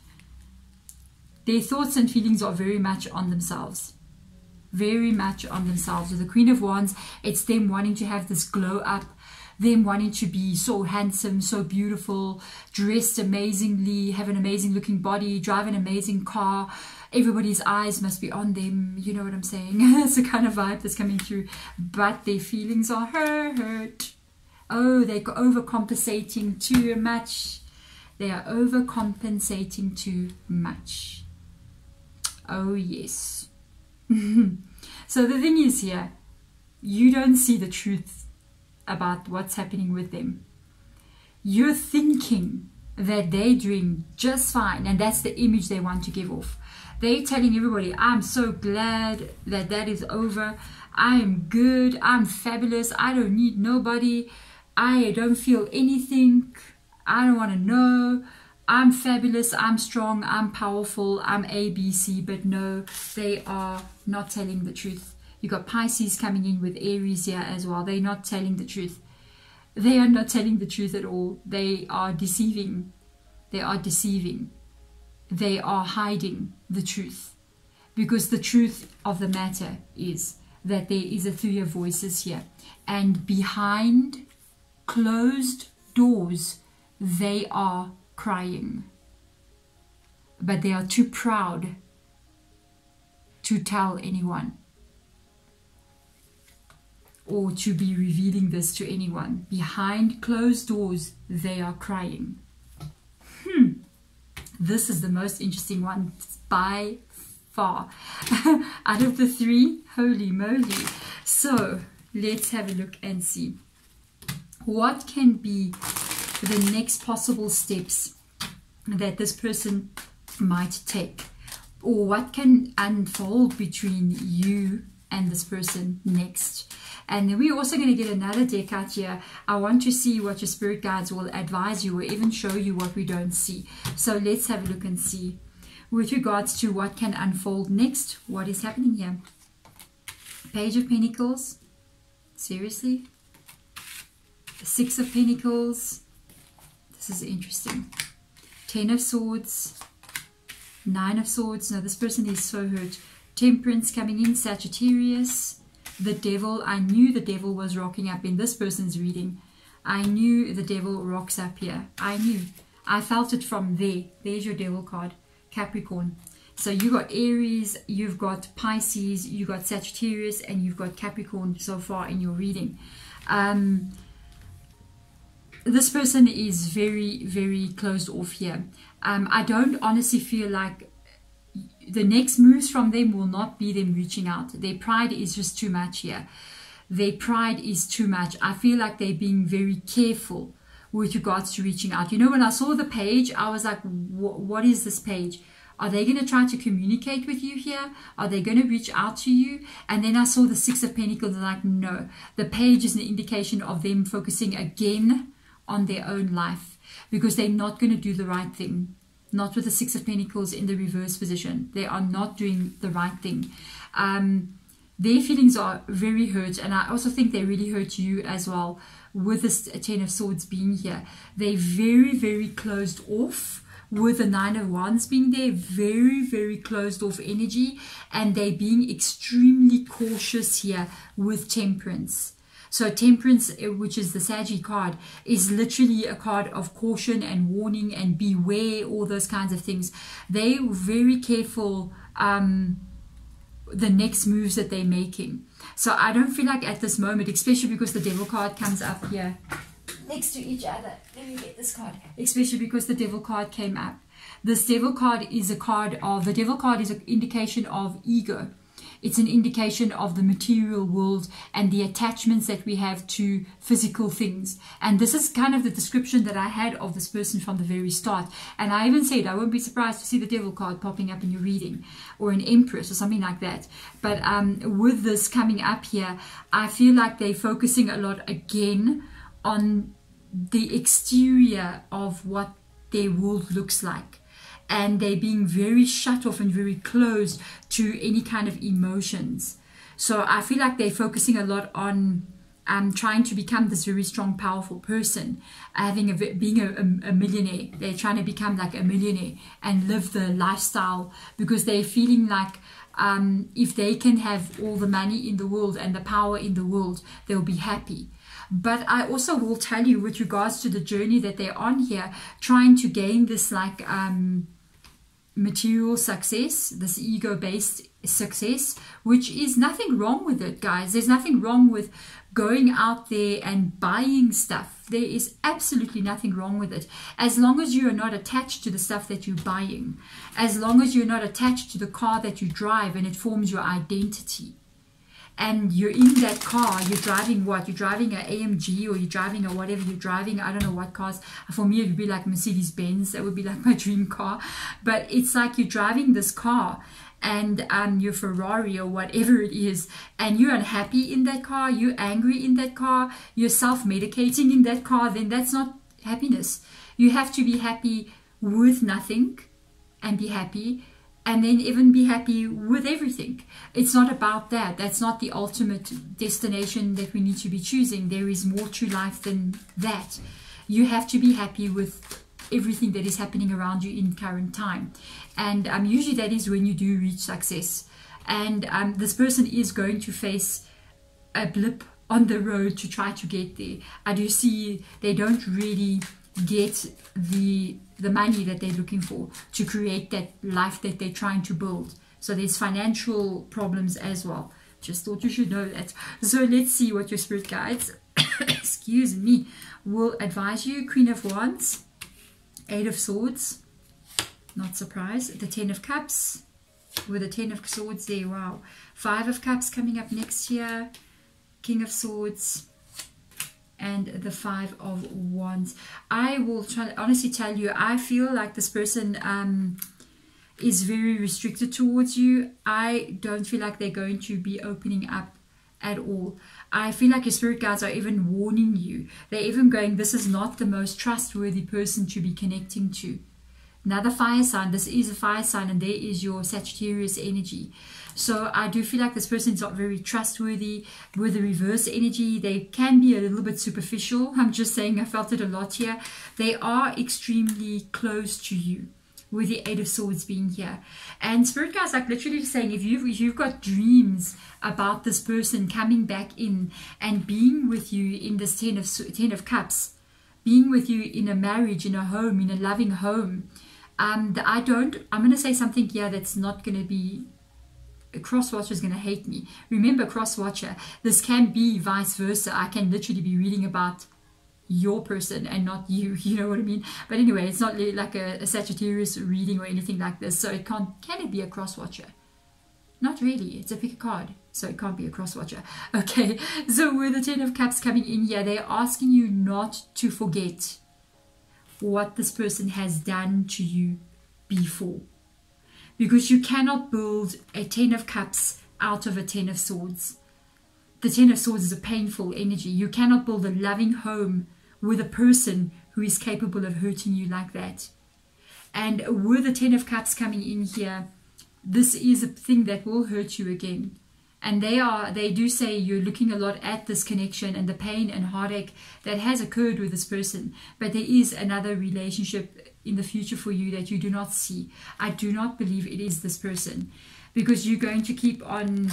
Their thoughts and feelings are very much on themselves. Very much on themselves. With the Queen of Wands, it's them wanting to have this glow up, them wanting to be so handsome, so beautiful, dressed amazingly, have an amazing looking body, drive an amazing car. Everybody's eyes must be on them. You know what I'm saying? It's the kind of vibe that's coming through. But their feelings are hurt. Oh, they're overcompensating too much. They are overcompensating too much. Oh, yes. So the thing is here, you don't see the truth about what's happening with them. You're thinking that they're doing just fine, and that's the image they want to give off. They're telling everybody, I'm so glad that that is over. I am good. I'm fabulous. I don't need nobody. I don't feel anything. I don't want to know. I'm fabulous. I'm strong. I'm powerful. I'm ABC. But no, they are not telling the truth. You got Pisces coming in with Aries here as well. They're not telling the truth. They are not telling the truth at all. They are deceiving. They are deceiving. They are hiding the truth. Because the truth of the matter is that there is a three of voices here. And behind closed doors, they are crying. But they are too proud to tell anyone, or to be revealing this to anyone. Behind closed doors, they are crying. This is the most interesting one by far. Out of the three, holy moly. So let's have a look and see. What can be the next possible steps that this person might take? Or what can unfold between you and this person next? And then we're also going to get another deck out here. I want to see what your spirit guides will advise you or even show you what we don't see. So let's have a look and see. With regards to what can unfold next, what is happening here? Page of Pentacles. Seriously? Six of Pentacles. This is interesting. 10 of Swords. 9 of Swords. No, this person is so hurt. Temperance coming in. Sagittarius. The Devil. I knew the Devil was rocking up in this person's reading. I knew the Devil rocks up here. I knew. I felt it from there. There's your Devil card. Capricorn. So you got Aries, you've got Pisces, you've got Sagittarius, and you've got Capricorn so far in your reading. This person is very, very closed off here. I don't honestly feel like the next moves from them will not be them reaching out. Their pride is just too much here. Their pride is too much. I feel like they're being very careful with regards to reaching out. You know, when I saw the page, I was like, what is this page? Are they going to try to communicate with you here? Are they going to reach out to you? And then I saw the Six of Pentacles and I'm like, no. The page is an indication of them focusing again on their own life because they're not going to do the right thing. Not with the Six of Pentacles in the reverse position. They are not doing the right thing. Their feelings are very hurt, and I also think they really hurt you as well with this 10 of Swords being here. They're very, very closed off with the 9 of Wands being there. Very, very closed off energy, and they're being extremely cautious here with Temperance. So Temperance, which is the Saggy card, is literally a card of caution and warning and beware, all those kinds of things. They're very careful the next moves that they're making. So I don't feel like at this moment, especially because the Devil card comes up here next to each other. Let me get this card. Especially because the Devil card came up. This Devil card is a card of, the Devil card is an indication of ego. It's an indication of the material world and the attachments that we have to physical things. And this is kind of the description that I had of this person from the very start. And I even said I won't be surprised to see the Devil card popping up in your reading, or an Empress or something like that. But with this coming up here, I feel like they're focusing a lot again on the exterior of what their world looks like. And they're being very shut off and very closed to any kind of emotions. So I feel like they're focusing a lot on trying to become this very strong, powerful person, being a millionaire. They're trying to become like a millionaire and live the lifestyle because they're feeling like if they can have all the money in the world and the power in the world, they'll be happy. But I also will tell you, with regards to the journey that they're on here, trying to gain this like material success, this ego-based success, which is nothing wrong with it, guys. There's nothing wrong with going out there and buying stuff. There is absolutely nothing wrong with it, as long as you are not attached to the stuff that you're buying, as long as you're not attached to the car that you drive and it forms your identity. And you're in that car, you're driving what? You're driving an AMG, or you're driving a whatever you're driving. I don't know what cars. For me, it would be like Mercedes-Benz. That would be like my dream car. But it's like you're driving this car, and your Ferrari or whatever it is, and you're unhappy in that car, you're angry in that car, you're self-medicating in that car, then that's not happiness. You have to be happy with nothing and be happy, and then even be happy with everything. It's not about that. That's not the ultimate destination that we need to be choosing. There is more to life than that. You have to be happy with everything that is happening around you in current time. And usually that is when you do reach success. And this person is going to face a blip on the road to try to get there. I do see they don't really get the money that they're looking for to create that life that they're trying to build. So there's financial problems as well. Just thought you should know that. So let's see what your spirit guides, excuse me, will advise you. Queen of Wands, Eight of Swords, not surprised. The Ten of Cups, with the Ten of Swords there, wow. Five of Cups coming up next here, King of Swords, and the Five of Wands. I will honestly tell you, I feel like this person is very restricted towards you. I don't feel like they're going to be opening up at all. I feel like your spirit guides are even warning you. They're even going, this is not the most trustworthy person to be connecting to. Another fire sign. This is a fire sign, and there is your Sagittarius energy. So I do feel like this person is not very trustworthy. With the reverse energy, they can be a little bit superficial. I'm just saying, I felt it a lot here. They are extremely close to you, with the Eight of Swords being here. And spirit guides like literally saying, if you've got dreams about this person coming back in and being with you in this Ten of Cups, being with you in a marriage, in a home, in a loving home, I'm going to say something here that's not going to be, a cross-watcher is going to hate me. Remember, cross-watcher, this can be vice versa. I can literally be reading about your person and not you, you know what I mean? But anyway, it's not really like a Sagittarius reading or anything like this, so can it be a cross-watcher? Not really. It's a pick a card, so it can't be a cross-watcher. Okay, so with the Ten of Cups coming in here, they're asking you not to forget what this person has done to you before, because you cannot build a Ten of Cups out of a Ten of Swords. The Ten of Swords is a painful energy. You cannot build a loving home with a person who is capable of hurting you like that. And with the Ten of Cups coming in here, this is a thing that will hurt you again. And they do say you're looking a lot at this connection and the pain and heartache that has occurred with this person. But there is another relationship in the future for you that you do not see. I do not believe it is this person, because you're going to keep on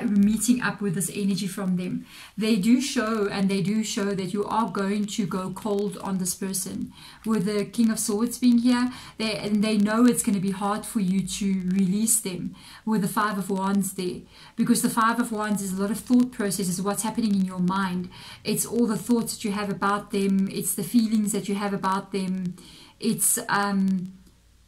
meeting up with this energy from them. They do show that you are going to go cold on this person. With the King of Swords being here, they know it's going to be hard for you to release them. With the Five of Wands there, because the Five of Wands is a lot of thought processes, what's happening in your mind. It's all the thoughts that you have about them. It's the feelings that you have about them. It's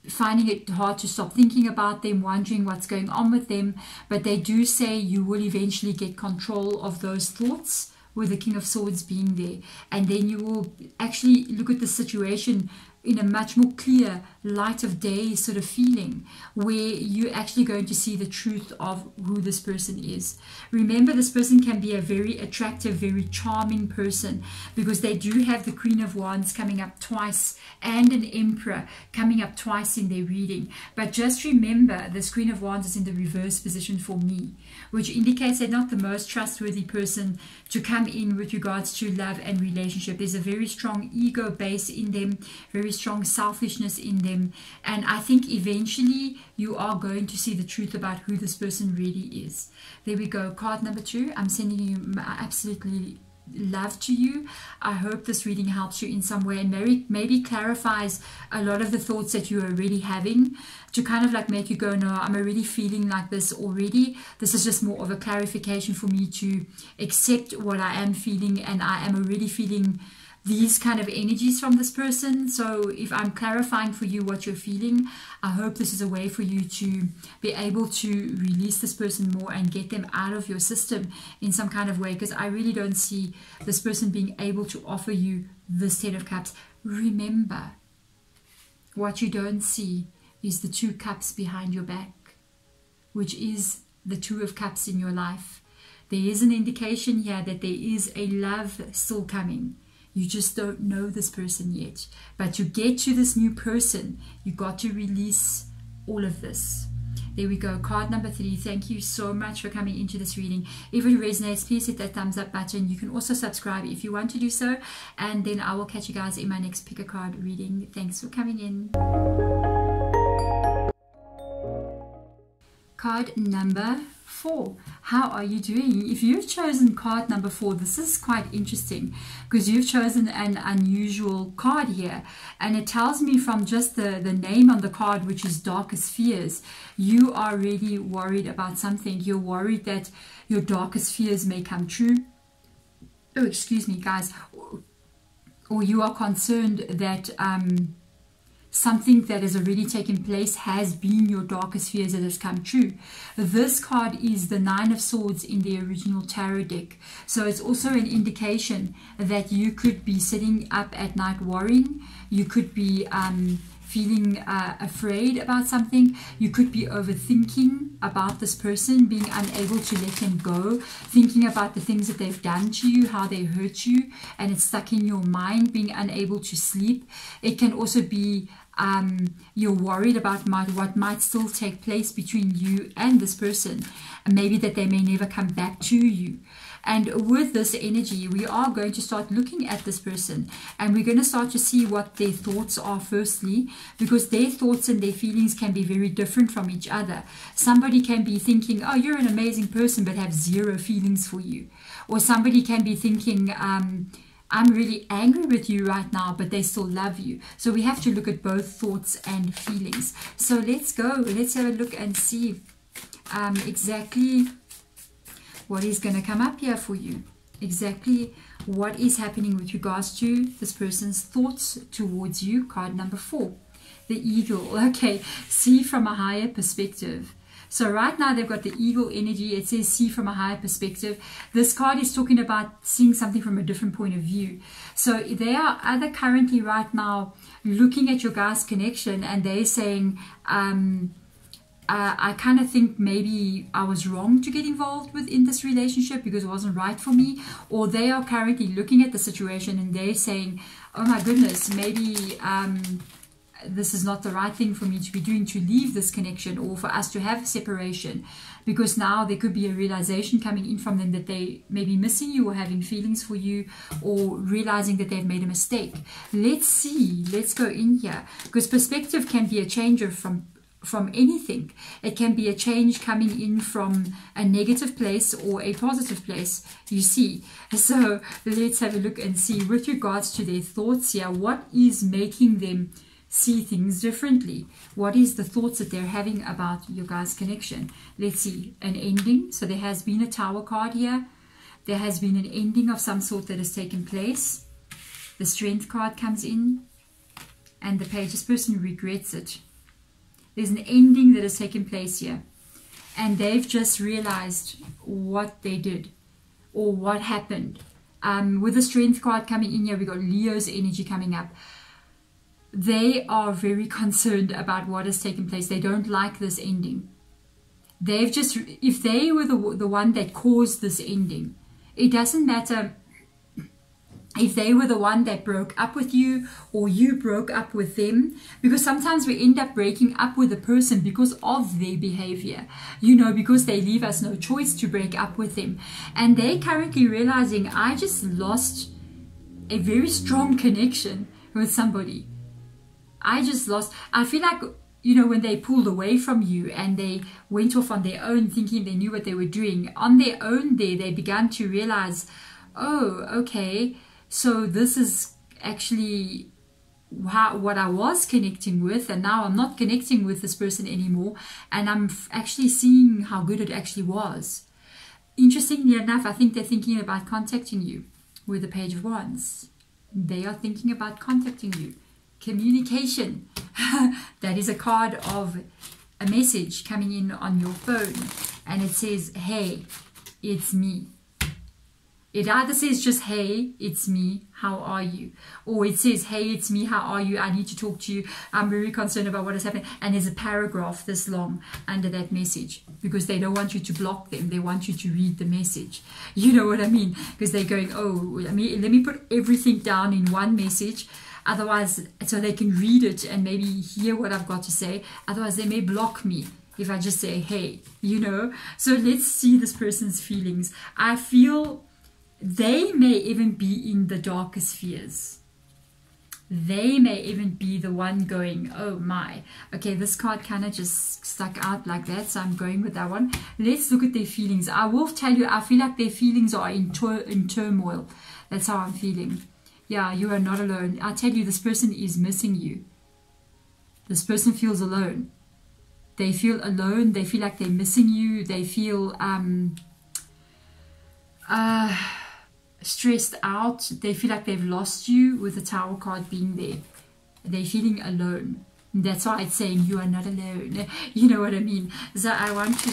finding it hard to stop thinking about them, wondering what's going on with them. But they do say you will eventually get control of those thoughts, with the King of Swords being there, and then you will actually look at the situation in a much more clear light of day sort of feeling, where you're actually going to see the truth of who this person is. Remember, this person can be a very attractive, very charming person, because they do have the Queen of Wands coming up twice and an Emperor coming up twice in their reading. But just remember, this Queen of Wands is in the reverse position for me, which indicates they're not the most trustworthy person to come in with regards to love and relationship. There's a very strong ego base in them, very strong selfishness in them. them. And I think eventually you are going to see the truth about who this person really is. There we go. Card number 2. I'm sending you my absolutely love to you. I hope this reading helps you in some way and maybe clarifies a lot of the thoughts that you're already having, to kind of like make you go, no, I'm already feeling like this already. This is just more of a clarification for me to accept what I am feeling, and I am already feeling these kind of energies from this person. So if I'm clarifying for you what you're feeling, I hope this is a way for you to be able to release this person more and get them out of your system in some kind of way, because I really don't see this person being able to offer you this 10 of cups. Remember, what you don't see is the 2 cups behind your back, which is the 2 of cups in your life. There is an indication here that there is a love still coming. You just don't know this person yet. But to get to this new person, you got to release all of this. There we go. Card number 3. Thank you so much for coming into this reading. If it resonates, please hit that thumbs up button. You can also subscribe if you want to do so. And then I will catch you guys in my next pick a card reading. Thanks for coming in. Card number 4. How are you doing? If you've chosen card number 4, this is quite interesting because you've chosen an unusual card here, and it tells me from just the name on the card, which is Darkest Fears, you are really worried about something. You're worried that your darkest fears may come true. Oh, excuse me, guys. Or you are concerned that something that has already taken place has been your darkest fears that has come true. This card is the 9 of Swords in the original tarot deck. So it's also an indication that you could be sitting up at night worrying. You could be feeling afraid about something. You could be overthinking about this person, being unable to let them go, thinking about the things that they've done to you, how they hurt you, and it's stuck in your mind, being unable to sleep. It can also be you're worried about what might still take place between you and this person, and maybe that they may never come back to you. And with this energy, we are going to start looking at this person, and we're going to start to see what their thoughts are firstly, because their thoughts and their feelings can be very different from each other. Somebody can be thinking, oh, you're an amazing person, but have 0 feelings for you. Or somebody can be thinking, I'm really angry with you right now, but they still love you. So we have to look at both thoughts and feelings. So let's go. Let's have a look and see exactly what is going to come up here for you. Exactly what is happening with regards to this person's thoughts towards you. Card number 4, the eagle. Okay, see from a higher perspective. So right now they've got the eagle energy. It says see from a higher perspective. This card is talking about seeing something from a different point of view. So they are either currently right now looking at your guys' connection, and they're saying, I kind of think maybe I was wrong to get involved in this relationship because it wasn't right for me. Or they are currently looking at the situation and they're saying, oh my goodness, maybe this is not the right thing for me to be doing, to leave this connection, or for us to have a separation, because now there could be a realization coming in from them that they may be missing you or having feelings for you, or realizing that they've made a mistake. Let's see. Let's go in here, because perspective can be a changer from anything. It can be a change coming in from a negative place or a positive place, you see. So let's have a look and see with regards to their thoughts here, what is making them see things differently? What is the thoughts that they're having about your guys' connection? Let's see. An ending. So there has been a Tower card here. There has been an ending of some sort that has taken place. The Strength card comes in, and the Page. This person regrets it. There's an ending that has taken place here, and they've just realized what they did or what happened. With the Strength card coming in here, we got Leo's energy coming up. They are very concerned about what has taken place. They don't like this ending. They've just, if they were the one that caused this ending, it doesn't matter if they were the one that broke up with you or you broke up with them, because sometimes we end up breaking up with a person because of their behavior, you know, because they leave us no choice to break up with them. And they're currently realizing, I just lost a very strong connection with somebody. I just lost. I feel like, you know, when they pulled away from you and they went off on their own thinking they knew what they were doing, on their own there, they began to realize, oh, okay, so this is actually what I was connecting with, and now I'm not connecting with this person anymore, and I'm actually seeing how good it actually was. Interestingly enough, I think they're thinking about contacting you with the Page of Wands. They are thinking about contacting you. Communication. That is a card of a message coming in on your phone, and it says, hey, it's me. It either says just, hey, it's me, how are you? Or it says, hey, it's me, how are you? I need to talk to you. I'm very concerned about what is happening. And there's a paragraph this long under that message, because they don't want you to block them. They want you to read the message. You know what I mean? Because they're going, oh, let me put everything down in one message. Otherwise, so they can read it and maybe hear what I've got to say. Otherwise, they may block me if I just say, hey, you know. So let's see this person's feelings. I feel they may even be in the darkest fears. They may even be the one going, oh my. Okay, this card kind of just stuck out like that, so I'm going with that one. Let's look at their feelings. I will tell you, I feel like their feelings are in turmoil. That's how I'm feeling. Yeah, you are not alone. I tell you, this person is missing you. This person feels alone. They feel alone. They feel like they're missing you. They feel stressed out. They feel like they've lost you, with the Tower card being there. They're feeling alone. That's why it's saying you are not alone. You know what I mean? So I want to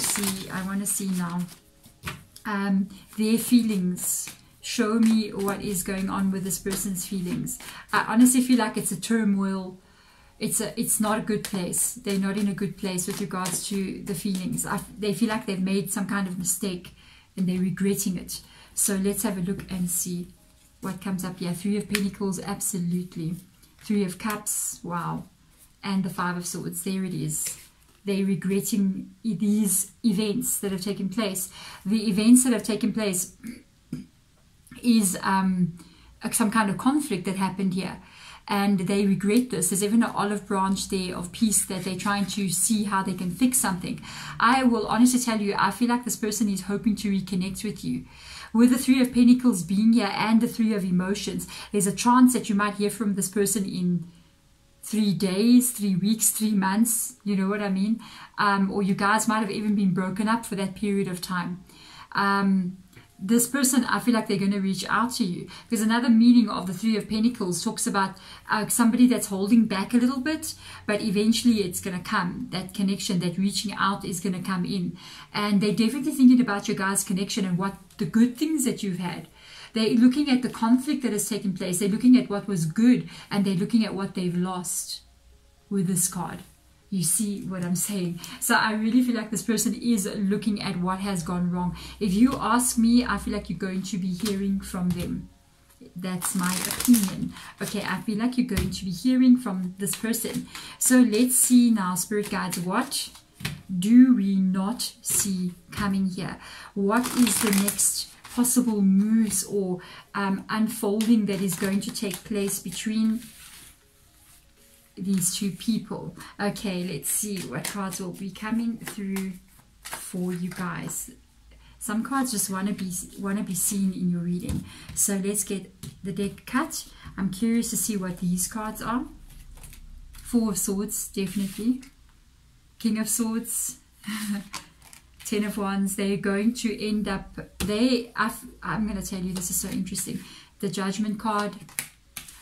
see now their feelings. Show me what is going on with this person's feelings. I honestly feel like it's a turmoil. It's not a good place. They're not in a good place with regards to the feelings. They feel like they've made some kind of mistake and they're regretting it. So let's have a look and see what comes up here. Three of Pentacles, absolutely. Three of Cups, wow. And the Five of Swords, there it is. They're regretting these events that have taken place. The events that have taken place is some kind of conflict that happened here. And they regret this. There's even an olive branch there of peace that they're trying to see how they can fix something. I will honestly tell you, I feel like this person is hoping to reconnect with you. With the Three of Pentacles being here and the Three of Emotions, there's a chance that you might hear from this person in 3 days, 3 weeks, 3 months. You know what I mean? Or you guys might have even been broken up for that period of time. This person, I feel like they're going to reach out to you. Because another meaning of the Three of Pentacles talks about somebody that's holding back a little bit, but eventually it's going to come. That connection, that reaching out is going to come in. And they're definitely thinking about your guys' connection and what the good things that you've had. They're looking at the conflict that has taken place. They're looking at what was good, and they're looking at what they've lost with this card. You see what I'm saying? So I really feel like this person is looking at what has gone wrong. If you ask me, I feel like you're going to be hearing from them. That's my opinion. Okay, I feel like you're going to be hearing from this person. So let's see now, Spirit Guides, what do we not see coming here? What is the next possible moves or unfolding that is going to take place between these two people? Okay, let's see what cards will be coming through for you guys. Some cards just want to be seen in your reading. So let's get the deck cut. I'm curious to see what these cards are. Four of Swords, definitely. King of Swords. 10 of Wands. They're going to end up, I'm going to tell you, this is so interesting. The Judgment card,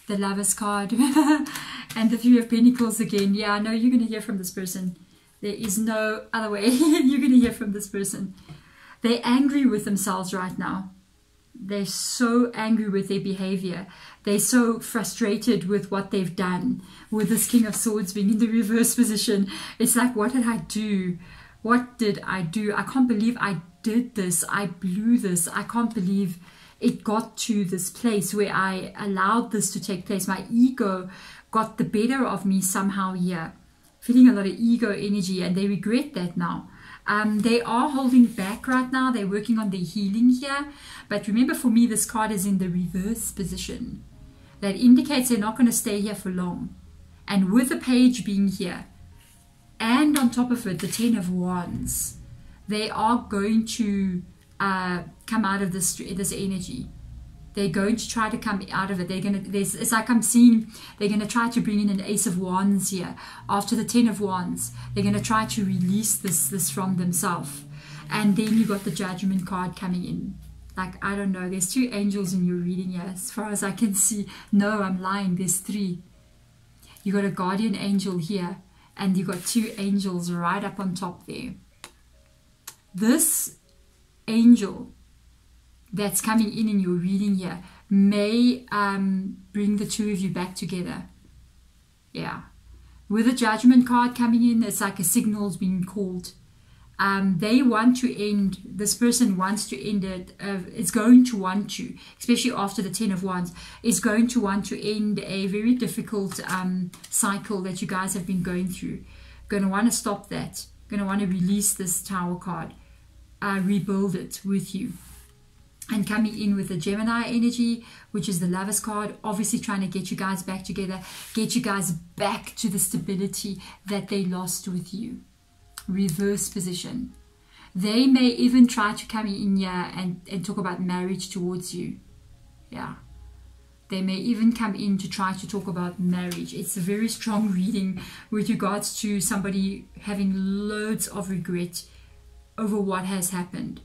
the Lovers card, and the Three of Pentacles again. Yeah, I know you're going to hear from this person. There is no other way. You're going to hear from this person. They're angry with themselves right now. They're so angry with their behavior. They're so frustrated with what they've done. With this King of Swords being in the reverse position, it's like, what did I do? What did I do? I can't believe I did this. I blew this. I can't believe it got to this place where I allowed this to take place. My ego got the better of me somehow here. Feeling a lot of ego energy, and they regret that now. They are holding back right now. They're working on their healing here. But remember, for me, this card is in the reverse position. That indicates they're not going to stay here for long. And with the page being here, and on top of it, the 10 of Wands, they are going to come out of this energy. They're going to try to come out of it. It's like I'm seeing they're going to try to bring in an Ace of Wands here. After the 10 of Wands, they're going to try to release this from themselves. And then you got the Judgment card coming in. Like, I don't know, there's 2 angels in your reading here, as far as I can see. No, I'm lying, there's 3. You got a guardian angel here, and you got 2 angels right up on top there. This angel that's coming in your reading here may bring the 2 of you back together. Yeah. With the Judgment card coming in, it's like a signal's being called. They want to end, this person wants to end it, it's going to want to, especially after the 10 of Wands, is going to want to end a very difficult cycle that you guys have been going through. Going to want to stop that, going to want to release this Tower card, rebuild it with you. And coming in with the Gemini energy, which is the Lovers card, obviously trying to get you guys back together, get you guys back to the stability that they lost with you. Reverse position. They may even try to come in here and talk about marriage towards you. Yeah. They may even come in to try to talk about marriage. It's a very strong reading with regards to somebody having loads of regret over what has happened.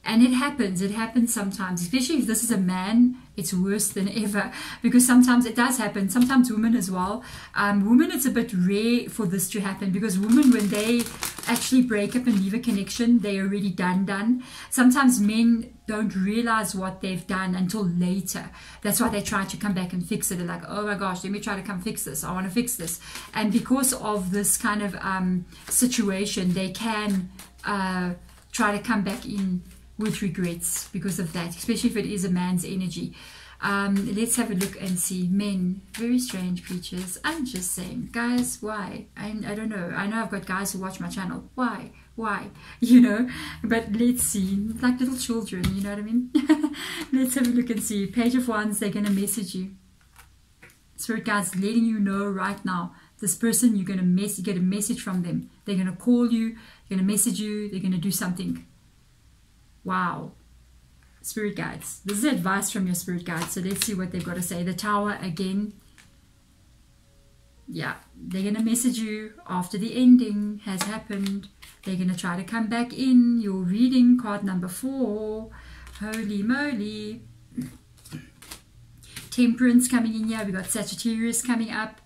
And it happens sometimes, especially if this is a man, it's worse than ever, because sometimes it does happen, sometimes women as well. Women, it's a bit rare for this to happen, because women, when they actually break up and leave a connection, they're already done. Sometimes men don't realize what they've done until later. That's why they try to come back and fix it. They're like, oh my gosh, let me try to come fix this. I want to fix this. And because of this kind of situation, they can try to come back in with regrets because of that, especially if it is a man's energy. Let's have a look and see. Men, very strange creatures. I'm just saying, guys, why? I don't know. I know I've got guys who watch my channel. Why? You know, but let's see. Like little children, you know what I mean? Let's have a look and see. Page of Wands, they're going to message you. Spirit guides letting you know right now, this person, you're going to get a message from them. They're going to call you, they're going to message you, they're going to do something. Wow. Spirit guides. This is advice from your spirit guides. So let's see what they've got to say. The Tower again. Yeah. They're going to message you after the ending has happened. They're going to try to come back in. Your reading, card number 4. Holy moly. Temperance coming in here. We got Sagittarius coming up.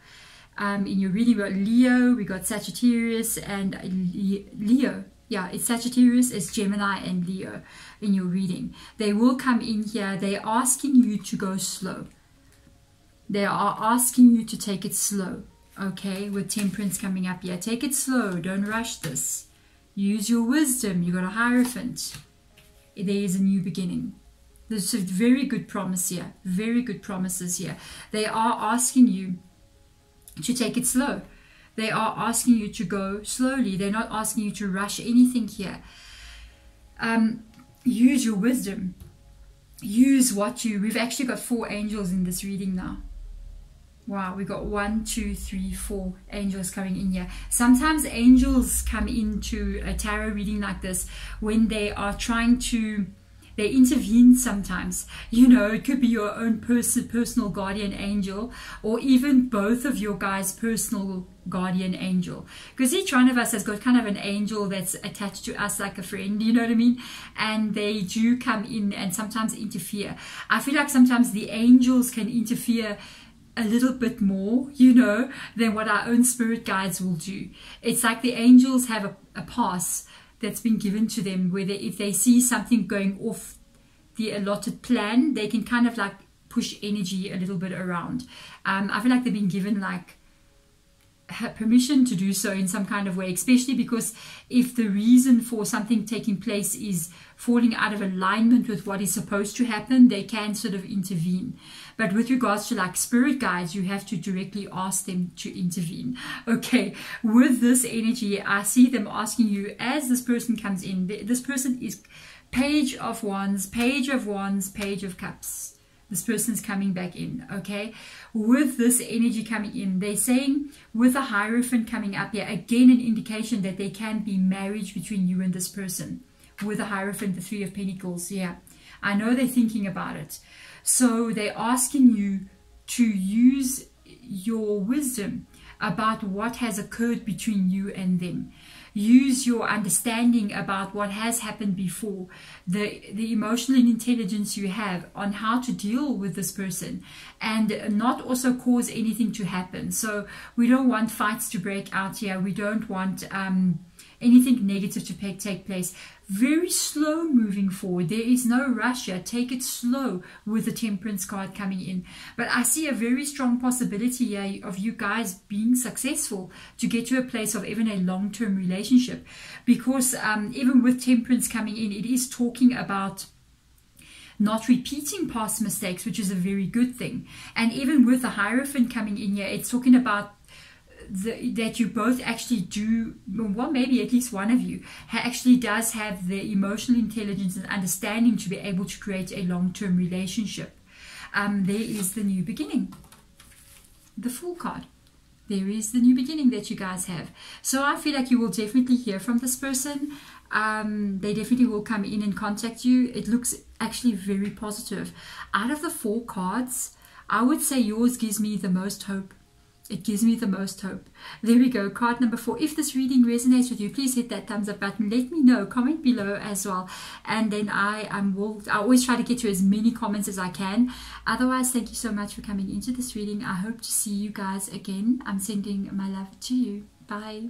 In your reading, we got Leo. We got Sagittarius and Leo. Yeah, it's Sagittarius, it's Gemini and Leo in your reading. They will come in here. They're asking you to go slow. They are asking you to take it slow. Okay, with Temperance coming up here. Take it slow. Don't rush this. Use your wisdom. You got a Hierophant. There is a new beginning. There's a very good promise here. Very good promises here. They are asking you to take it slow. They are asking you to go slowly. They're not asking you to rush anything here. Use your wisdom. Use what you... We've actually got 4 angels in this reading now. Wow, we got 1, 2, 3, 4 angels coming in here. Sometimes angels come into a tarot reading like this when they are trying to... They intervene sometimes. You know, it could be your own personal guardian angel, or even both of your guys' personal guardian angel. Because each one of us has got kind of an angel that's attached to us like a friend, you know what I mean? And they do come in and sometimes interfere. I feel like sometimes the angels can interfere a little bit more, you know, than what our own spirit guides will do. It's like the angels have a pass that's been given to them, where if they see something going off the allotted plan, they can kind of like push energy a little bit around. I feel like they've been given like permission to do so in some kind of way, especially because if the reason for something taking place is falling out of alignment with what is supposed to happen, they can sort of intervene. But with regards to like spirit guides, you have to directly ask them to intervene. Okay, with this energy, I see them asking you as this person comes in. This person is Page of Wands, Page of Wands, Page of Cups. This person's coming back in, okay? With this energy coming in, they're saying with the Hierophant coming up here, again an indication that there can be marriage between you and this person. With the Hierophant, the Three of Pentacles, yeah. I know they're thinking about it. So they're asking you to use your wisdom about what has occurred between you and them. Use your understanding about what has happened before, the emotional intelligence you have on how to deal with this person, and not also cause anything to happen. So we don't want fights to break out here. We don't want anything negative to take place. Very slow moving forward. There is no rush here. Take it slow with the Temperance card coming in. But I see a very strong possibility here of you guys being successful to get to a place of even a long-term relationship. Because even with Temperance coming in, it is talking about not repeating past mistakes, which is a very good thing. And even with the Hierophant coming in here, it's talking about that you both actually do, well, maybe at least one of you actually does have the emotional intelligence and understanding to be able to create a long-term relationship. There is the new beginning, the Fool card. There is the new beginning that you guys have. So I feel like you will definitely hear from this person. They definitely will come in and contact you. It looks actually very positive. Out of the 4 cards, I would say yours gives me the most hope. It gives me the most hope. There we go. Card number 4. If this reading resonates with you, please hit that thumbs up button. Let me know. Comment below as well. And then I always try to get to as many comments as I can. Otherwise, thank you so much for coming into this reading. I hope to see you guys again. I'm sending my love to you. Bye.